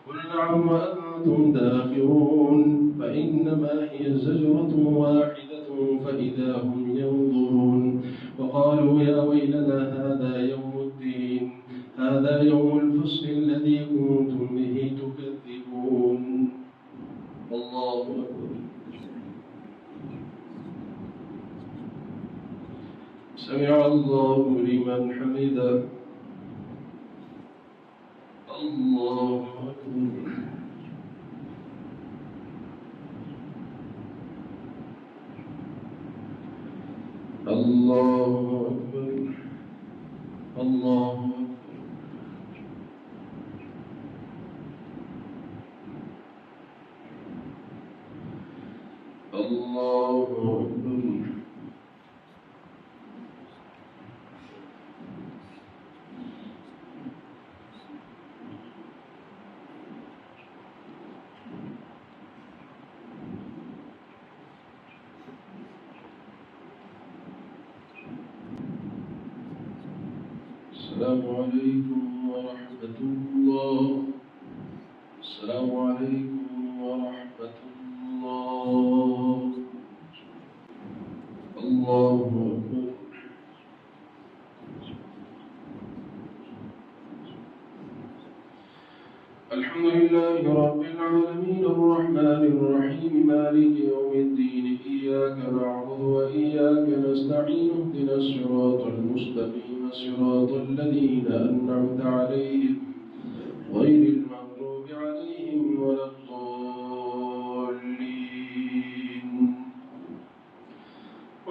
قل نعم وأنتم داخرون فإنما هي زجرة واحدة فإذا هم ينظرون وقالوا يا ويلنا هذا يوم الدين هذا يوم الفصل الذي كنتم به تكذبون الله أكبر سمع الله لمن حمده الله أكبر الله أكبر الله أكبر الله أكبر السلام عليكم ورحمة الله السلام عليكم ورحمة الله الله أكبر الحمد لله رب العالمين الرحمن الرحيم مالك يوم الدين إياك نعبد وإياك نستعين اهدنا الصراط المستقيم صراط الذين أنعمت عليهم غير المغضوب عليهم ولا الضالين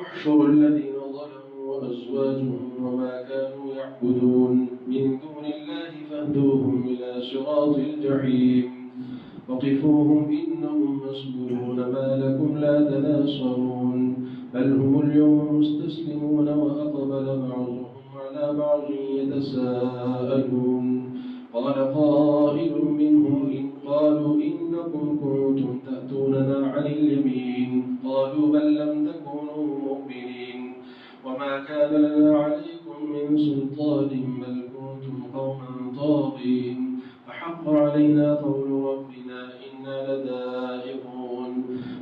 احشروا الذين ظلموا وأزواجهم وما كانوا يعبدون من دون الله فاهدوهم إلى صراط الجحيم وقفوهم إنهم مسؤولون ما لكم لا تناصرون بل هم اليوم مستسلمون وأقبل بعضهم على بعض يتساءلون قال قائل منهم إن قالوا إنكم كنتم تأتوننا عن اليمين قالوا بل لم تكونوا مؤمنين وما كان لنا عليكم من سلطان بل كنتم قوما طاغين فحق علينا قول ربنا إنا لذائقون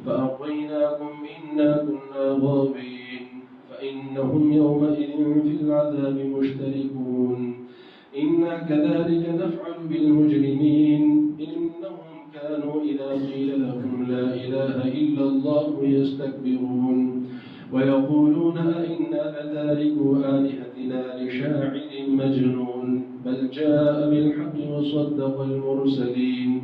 فأغويناكم إنا كنا غابين فإنهم يومئذ في العذاب مشتركون إنا كذلك نفعل بالمجرمين إنهم كانوا إذا قيل لهم لا إله إلا الله يستكبرون ويقولون أئنا لتاركو آلهتنا لشاعر مجنون بل جاء بالحق وصدق المرسلين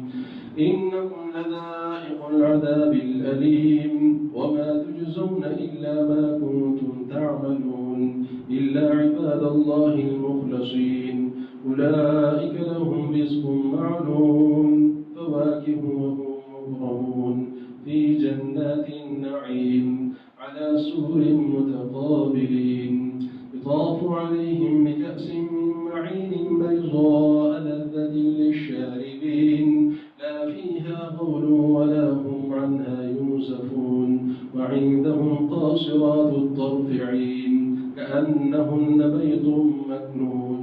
إنكم لذائق العذاب الأليم وما تجزون إلا ما كنتم تعملون إلا عباد الله المخلصين أولئك لهم رزق معلوم فواكه وهم مكرمون في جنات النعيم على سرر متقابلين يطاف عليهم بكأس من معين بيضاء لذة للشاربين لا فيها غول ولا هم عنها ينزفون وعندهم قاصرات الطرف عين كأنهن بيض مكنون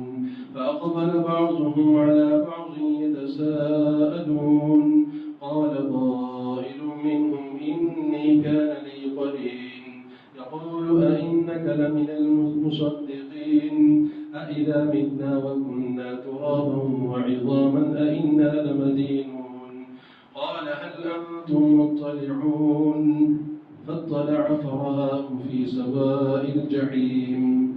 فأقبل بعضهم على بعض يتساءلون قال قائل منهم إني كان لي قرين يقول أئنك لمن المصدقين أئذا متنا وكنا ترابا وعظاما أئنا لمدينون قال هل أنتم مطلعون فاطلع فرآه في سواء الجحيم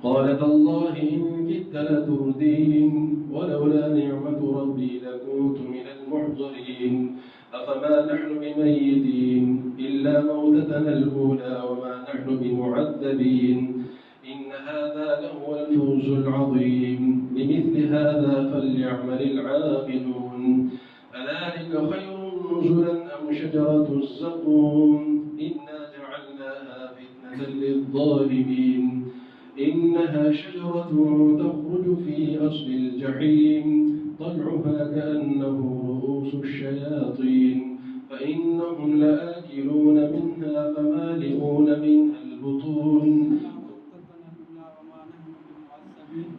قال تالله إن كدت لتردين ولولا نعمة ربي لكنت من المحضرين أفما نحن بميتين إلا موتتنا الأولى وما نحن بمعذبين إن هذا لهو الفوز العظيم لمثل هذا فليعمل العاملون أذلك خير نزلا أم شجرة الزقوم إنا جعلناها فتنة للظالمين إنها شجرة تخرج في أصل الجحيم طلعها كأنه رؤوس الشياطين فإنهم لآكلون منها فمالئون منها البطون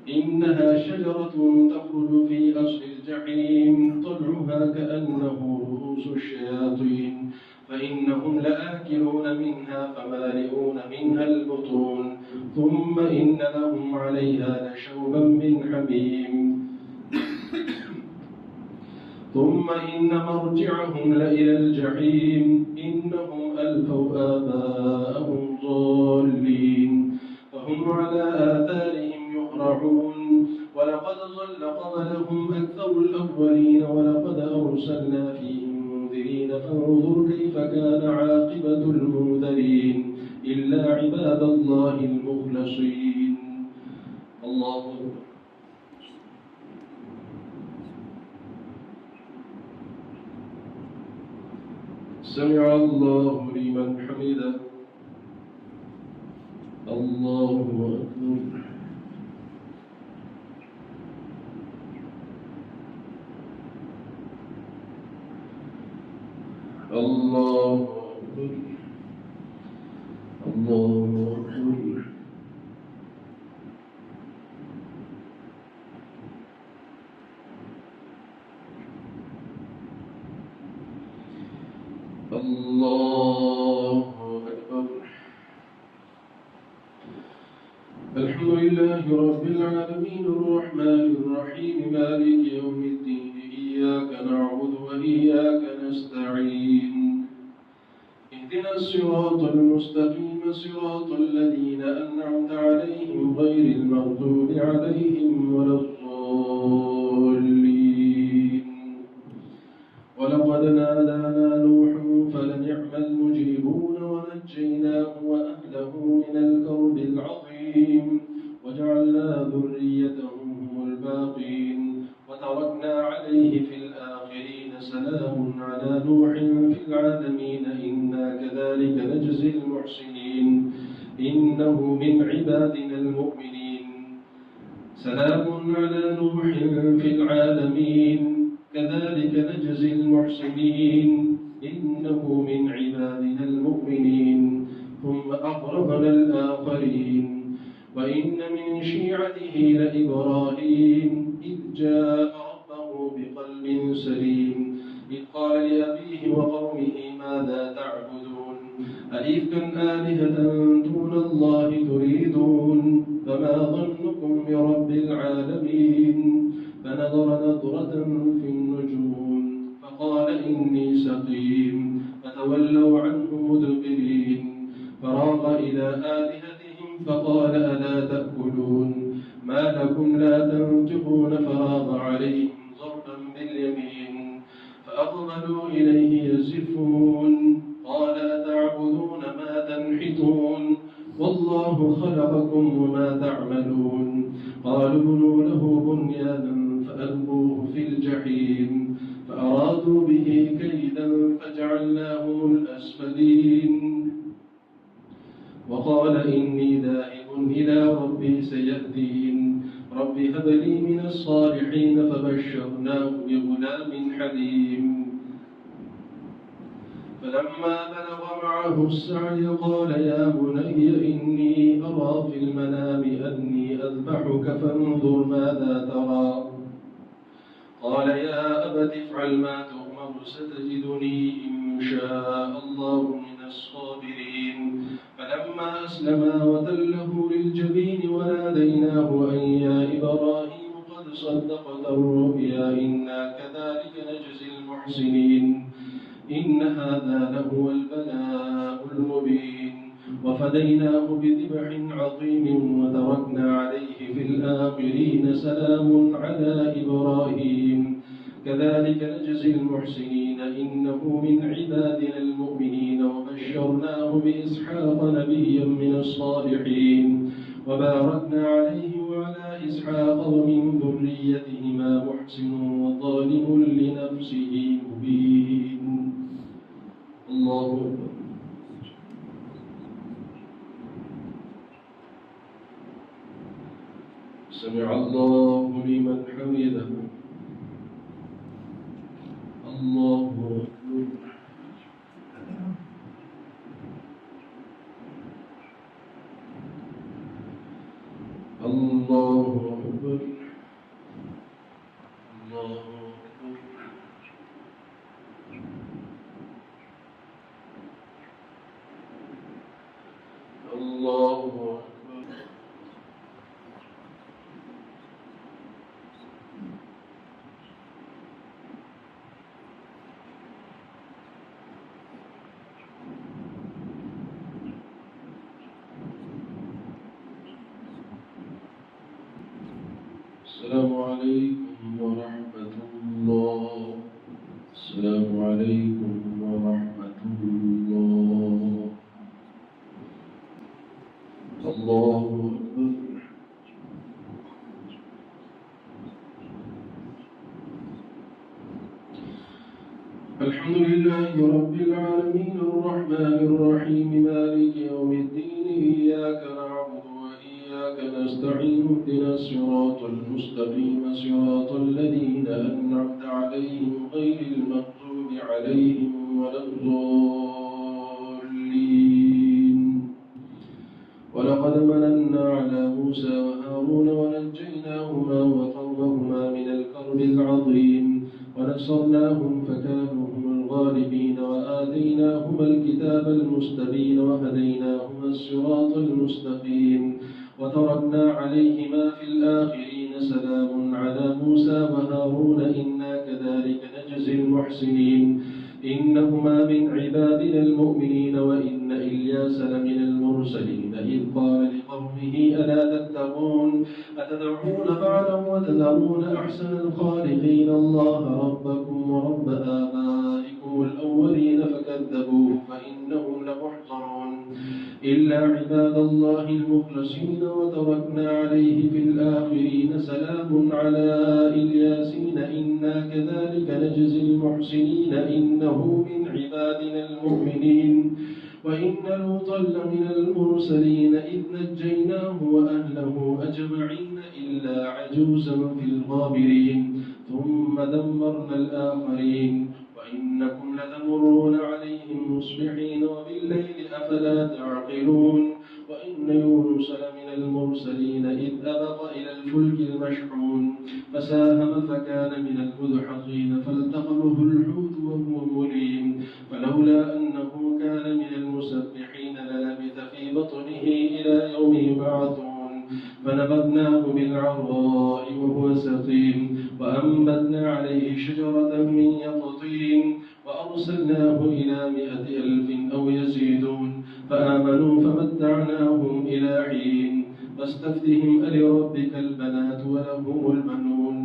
إنها شجرة تخرج في أصل الجحيم طلعها كأنه رؤوس الشياطين فإنهم لآكلون منها فمالئون منها البطون ثم إن لهم عليها لشوبا من حميم ثم إن مرجعهم لإلى الجحيم إنهم ألفوا آباءهم ضالين فهم على آثارهم يهرعون ولقد ضل قبلهم أكثر الأولين ولقد أرسلنا فيهم منذرين فانظر كيف كان عاقبة المنذرين إلا عباد الله المخلصين. الله أكبر. سمع الله لمن حمده. الله أكبر. الله أكبر. الله أكبر. الله أكبر. الحمد لله رب العالمين الرحمن الرحيم مالك يوم الدين إياك نعبد وإياك نستعين اهدنا الصراط المستقيم صراط الذين أنعمت عليهم غير المغضوب عليهم ولا الضالين. ولقد نادانا نوح فلنعم المجيبون ونجيناه وأهله من الكرب العظيم وجعلنا ذريته هم الباقين وتركنا عليه في الآخرين سلام على نوح في العالمين إنا كذلك نجزي المحسنين إنه من عبادنا المؤمنين سلام على نوح في العالمين كذلك نجزي المحسنين إنه من عبادنا المؤمنين ثم أغرقنا الآخرين وإن من شيعته لإبراهيم إذ جاء ربه بقلب سليم إذ قال لأبيه وقومه ماذا تعبدون أئفكا آلهة دون الله تريدون فما ظنكم برب العالمين فنظر نظرة في النجوم فقال إني سقيم فتولوا عنه مدبرين فراغ إلى آلهتهم فقال ألا تأكلون ما لكم لا تنطقون فراغ عليهم ضربا باليمين فأقبلوا إليه يزفون قال أتعبدون ما تنحتون والله خلقكم وما تعملون قالوا ابنوا له بنيانا فألقوه في الجحيم فأرادوا به كيدا فجعلناهم الأسفلين وقال إني ذاهب إلى ربي سيهدين رب هب لي من الصالحين فبشرناه بغلام حليم فلما بلغ معه السعي قال يا بني إني أرى في المنام أني أذبحك فانظر ماذا ترى قال يا أبت افعل ما تؤمر ستجدني إن شاء الله من الصابرين فلما أسلما وتله للجبين وناديناه أن يا إبراهيم قد صدقت الرؤيا إنا كذلك نجزي المحسنين إن هذا لهو البلاء المبين وفديناه بذبح عظيم وتركنا عليه في الآخرين سلام على إبراهيم كذلك نجزي المحسنين إنه من عبادنا المؤمنين وبشرناه بإسحاق نبيا من الصالحين وباركنا عليه وعلى إسحاق ومن ذريتهما محسن وظالم لنفسه مبين سمع الله لمن حمده. الله أكبر. الله أكبر. الله أكبر. الله أكبر. السلام عليكم ورحمة الله. السلام عليكم ورحمة الله. الله أكبر. الحمد لله رب العالمين الرحمن الرحيم مالك يوم الدين إياك نعبد وإياك نستعين اهدنا الصراط المستقيم صراط الذين أنعمت عليهم غير المغضوب عليهم ولا الضالين. ولقد مننا على موسى وهارون ونجيناهما وقومهما من الكرب العظيم ونصرناهم فكانوا هم الغالبين وآتيناهما الكتاب المستبين وهديناهما الصراط المستقيم وتركنا عليهما في الآخرين. سلام على موسى وهارون إنا كذلك نجزي المحسنين إنهما من عبادنا المؤمنين وإن إلياس لمن المرسلين إذ قال لقومه ألا تتقون أتدعون بعلا وتذرون أحسن الخالقين الله ربكم ورب آبائكم الأولين فكذبوه فإنهم لمحضرون إلا عباد الله المخلصين وتركنا عليه في الآخرين. سلام على إلياسين إنا كذلك نجزي المحسنين إنه من عبادنا المؤمنين وإن لوطا لمن المرسلين إذ نجيناه وأهله أجمعين إلا عجوزا في الغابرين ثم دمرنا الآخرين وإنكم لتمرون عليهم مصبحين وبالليل أفلا تعقلون. وإن يونس لمن المرسلين إذ أبق إلى الفلك المشحون فساهم فكان من المدحضين فالتقمه الحوت وهو مليم فلولا أنه كان من المسبحين للبث في بطنه إلى يوم يبعثون فنبذناه بالعراء وهو سقيم وأنبتنا عليه شجرة من يقطين وأرسلناه إلى 100,000 أو يزيدون فآمنوا فمتعناهم إلى حين. فاستفتهم ألربك البنات ولهم البنون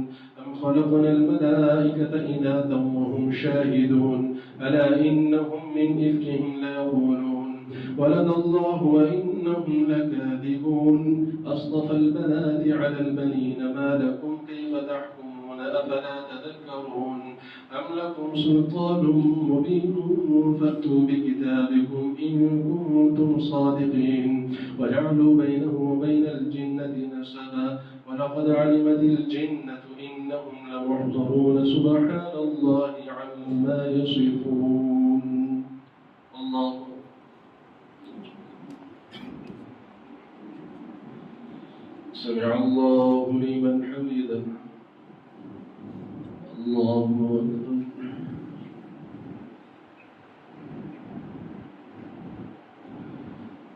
أم خلقنا الملائكة إناثا وهم شاهدون ألا إنهم من إفكهم ليقولون ولد الله وإنهم لكاذبون أصطفى البنات على البنين ما لكم كيف تحكمون أفلا تذكرون أم لكم سلطان مبين فأتوا بكتابكم إن كنتم صادقين وجعلوا بينه وبين الجنة نسبا ولقد علمت الجنة إنهم لمحضرون سبحان الله عما يصفون. الله سمع الله لمن حمده. الله أكبر.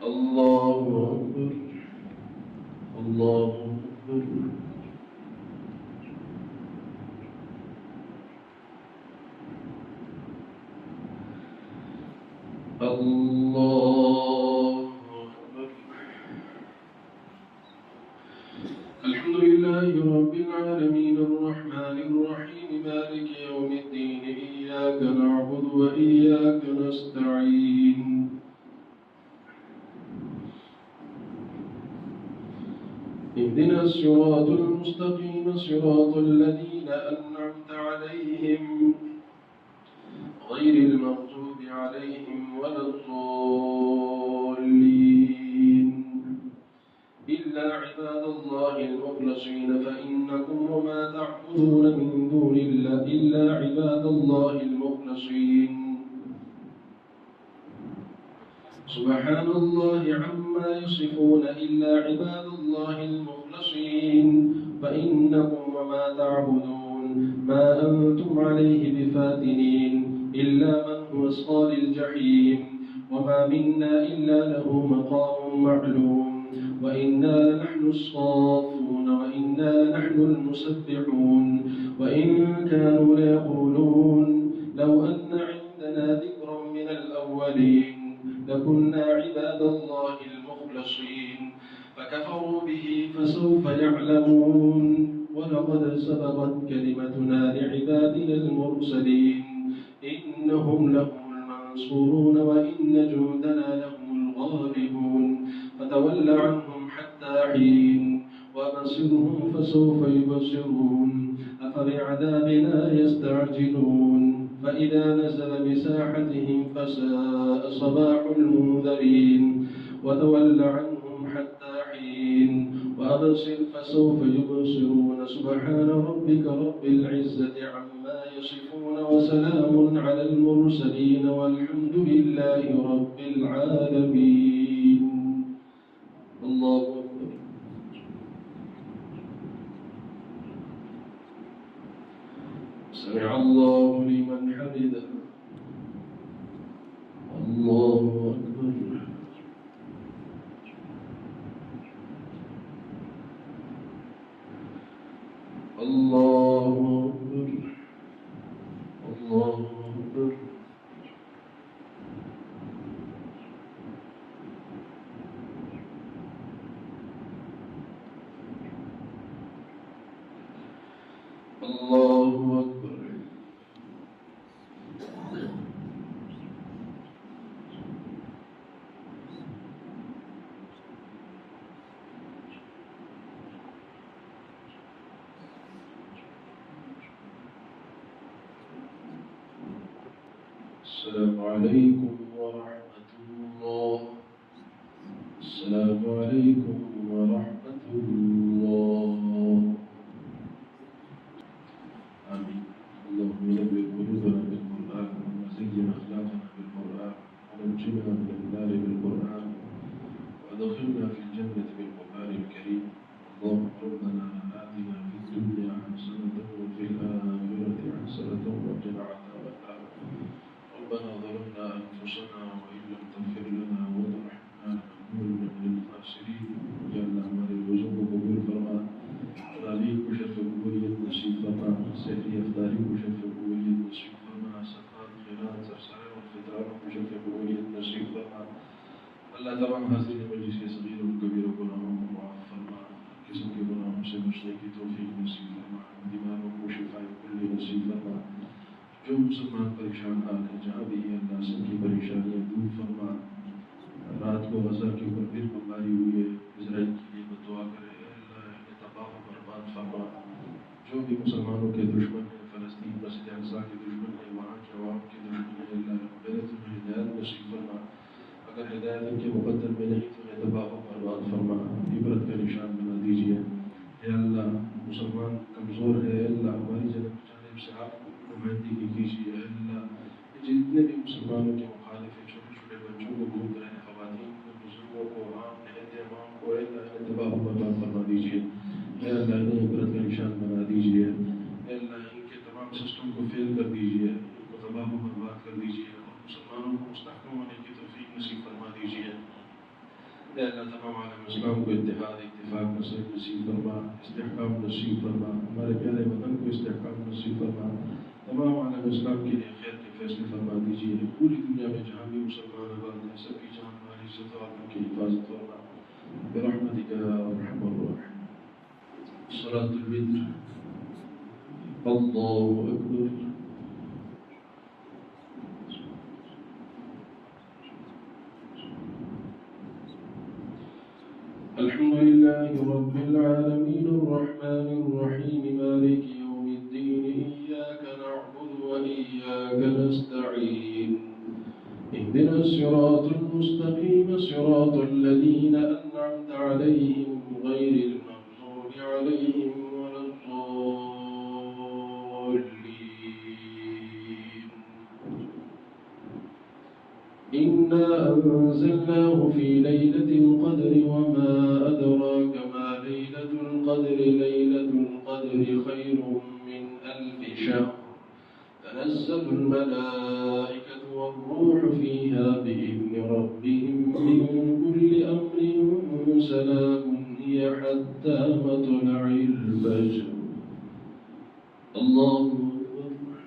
الله أكبر. الله أكبر. الله أكبر. الحمد لله رب العالمين الرحمن الرحيم مالك يوم الدين إياك نعبد وإياك نستعين اهدنا الصراط المستقيم صراط الذين أنعمت عليهم غير المغضوب عليهم ولا الضالين إلا عباد الله المخلصين فإنكم وما تعبدون من دون الله إلا عباد الله المخلصين. سبحان الله عما يصفون إلا عباد الله المخلصين فإنكم وما تعبدون ما أنتم عليه بفاتنين إلا من هو صال الجحيم وما منا إلا له مقام معلوم وإنا لنحن الصافون وإنا لنحن المسبحون وإن كانوا ليقولون لو أن عندنا ذكرا من الأولين لكنا عباد الله المخلصين فكفروا به فسوف يعلمون ولقد سبقت كلمتنا لعبادنا المرسلين إنهم لهم المنصورون وإن جندنا لهم الغالبون فتول عنهم حتى حين وأبصرهم فسوف يبصرون أفبعذابنا يستعجلون فإذا نزل بساحتهم فساء صباح المنذرين وتول عنهم حتى حين وأبصر فسوف يبصرون سبحان ربك رب العزة عما يصفون وسلام على المرسلين والحمد لله رب العالمين. الله أكبر. سمع الله لمن حمده. الله أكبر. الله أكبر. الله أكبر. الله أكبر. السلام عليكم ورحمة الله. السلام عليكم ورحمة الله. آمين. اللهم نبّئ قلوبنا بالقرآن وزين أخلاقنا بالقرآن ونجنا من النار بالقرآن وأدخلنا في الجنة بالقرآن الكريم. اللهم ربنا آتنا في الدنيا حسنة وفي الآخرة حسنة وقنا عذاب النار. ربنا ظلمنا أنفسنا وإن لم تغفر لنا وترحمنا لنكونن من الخاسرين. يا الله हमारे रोज़ों को कबूल फरमा, तरावीह को शर्फ़ कबूलियत नसीब फरमा, सहरी अफ्तारी को शर्फ़ कबूलियत नसीब फरमा, सफ़ात ख़ैरात सरसार और फ़ितरात को शर्फ़ कबूलियत नसीब फरमा। अल्लाह तमाम हाज़िरीन मजलिस के सग़ीर और कबीर गुनाहों को माफ़ फरमा, किस्म के गुनाहों से बचने की तौफ़ीक़ नसीब फरमा, बीमारों को शिफ़ाए कुल्ली नसीब फरमा। जो मुसलमान परेशान हाल है जहाँ भी है अल्लाह सबकी परेशानियाँ दूर फरमा। रात को गज़ा के ऊपर फिर बमबारी हुई है, इज़राइल के लिए दुआ करे अल्लाह इन्हें तबाह व बर्बाद फरमा। जो भी मुसलमानों के दुश्मन हैं, फ़लस्तीन मस्जिद अक़सा के दुश्मन हैं, वहाँ के अवाम के दुश्मन हैं, अल्लाह उन्हें हिदायत नसीब फरमा। अगर हिदायत इनके मुक़द्दर में नहीं तो उन्हें तबाह व बर्बाद फरमा, इबरत का निशान बना दीजिए। या अल्लाह मुसलमान कमज़ोर है, अल्लाह हमारी जानिब से आप नुमाइंदगी कीजिए। अल्लाह जितने भी मुसलमानों के मुखालिफ हैं, छोटे छोटे बच्चों को घूम रहे हैं, ख़वातीन को, बुजुर्गों को, आम अवाम को अल्लाह तबाह व बर्बाद फरमा दीजिए। अल्लाह इन्हें इबरत का निशान बना दीजिए। अल्लाह इनके तमाम सिस्टम को फेल कर दीजिए, इनको तबाह व बर्बाद कर दीजिए और मुसलमानों को मुस्तहकम होने की तौफ़ीक़ नसीब फरमा दीजिए। अल्लाह तमाम आलम इस्लाम को इत्तेहाद इत्तिफ़ाक़ नसीब फरमा, इस्तिहकाम नसीब फरमा, हमारे प्यारे वतन को इस्तिहकाम नसीब फरमा। तमाम आलम इस्लाम के लिए खैर के फैसले फरमा दीजिए। पूरी दुनिया में जहाँ भी मुसलमान आबाद हैं सबकी जान माल इज़्ज़त और आबरू की हिफाज़त फरमा बिरहमतिक या अरहमर राहिमीन। सलातुल वित्र। अल्लाहु अकबर। अल्हम्दुलिल्लाहि रब्बिल आलमीन अर्रहमानिर रहीम मालिकि यौमिद्दीन इय्याका नअबुदु व इय्याका नस्तईन इहदिनस सिरातल मुस्तक़ीम सिरातल लज़ीना अनअमता अलैहिम गैरिल मग़ज़ूबि عليهم ولا الضالين. إنا أنزلناه في ليلة القدر وما أدراك ما ليلة القدر. ليلة القدر خير من 1000 شهر. تنزل الملائكة والروح فيها بإذن ربهم من كل أمر سلام هي حتى مطلع الفجر. الله أكبر.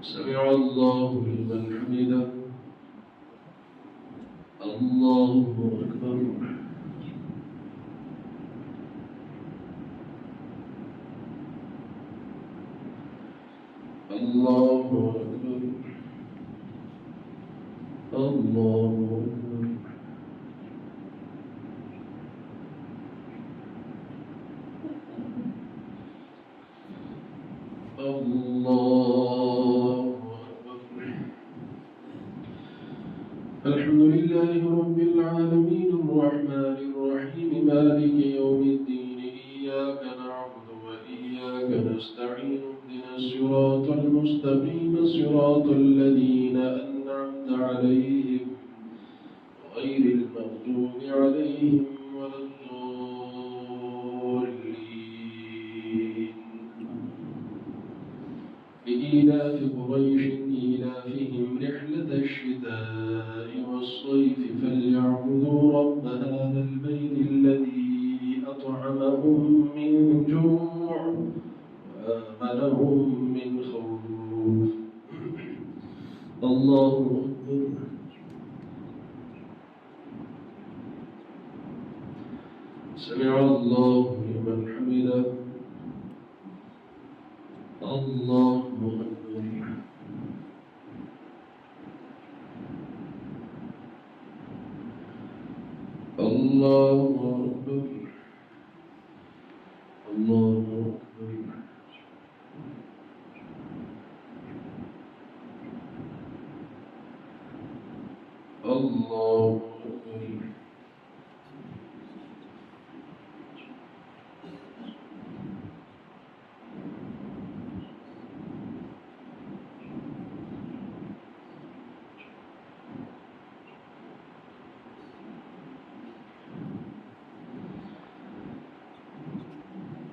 سمع الله لمن حمده. الله أكبر. الله أكبر. الله أكبر. الله أكبر. الحمد لله رب العالمين الرحمن الرحيم مالك يوم الدين. إياك نعبد وإياك نستعين. اهدنا الصراط المستقيم صراط الذين أنعمت عليهم غير المغضوب عليهم ولا الضالين. لإيلاف قريش إيلافهم رحلة الشتاء والصيف فليعبدوا رب هذا البيت الذي أطعمهم من جوع وآمنهم من خوف. الله أكبر. سمع الله لمن حمده. الله أكبر. الله أكبر. الله أكبر. الله أكبر.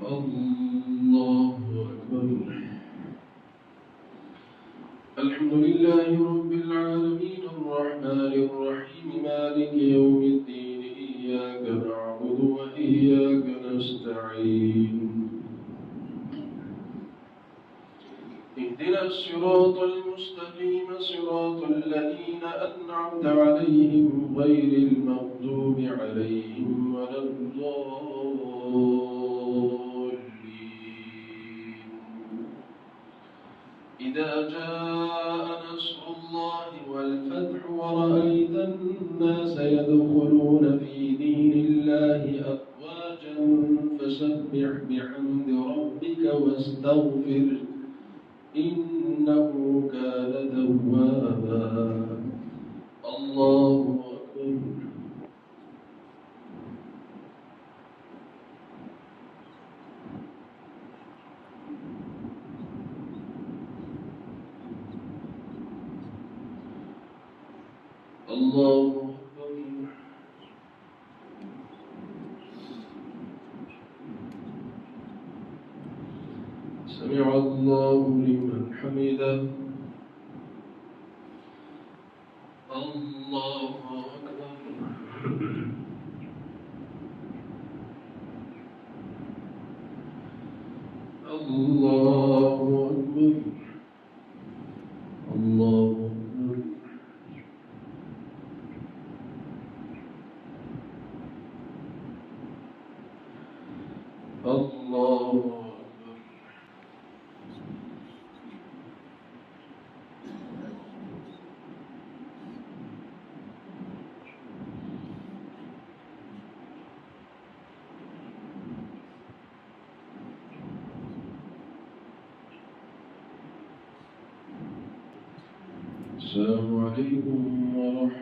الله أكبر. الحمد لله رب العالمين الرحمن الرحيم مالك يوم الدين. إياك نعبد وإياك نستعين. اهدنا الصراط المستقيم صراط الذين أنعمت عليهم غير المغضوب عليهم ولا الضالين. إذا جاء نصر الله والفتح ورأيت الناس يدخلون في دين الله أفواجا فسبح بحمد ربك واستغفره إنه كان توابا. الله أكبر. الله أكبر. سمع الله لمن حمده. الله أكبر. الله أكبر. الله أكبر. الله أكبر. السلام عليكم ورحمة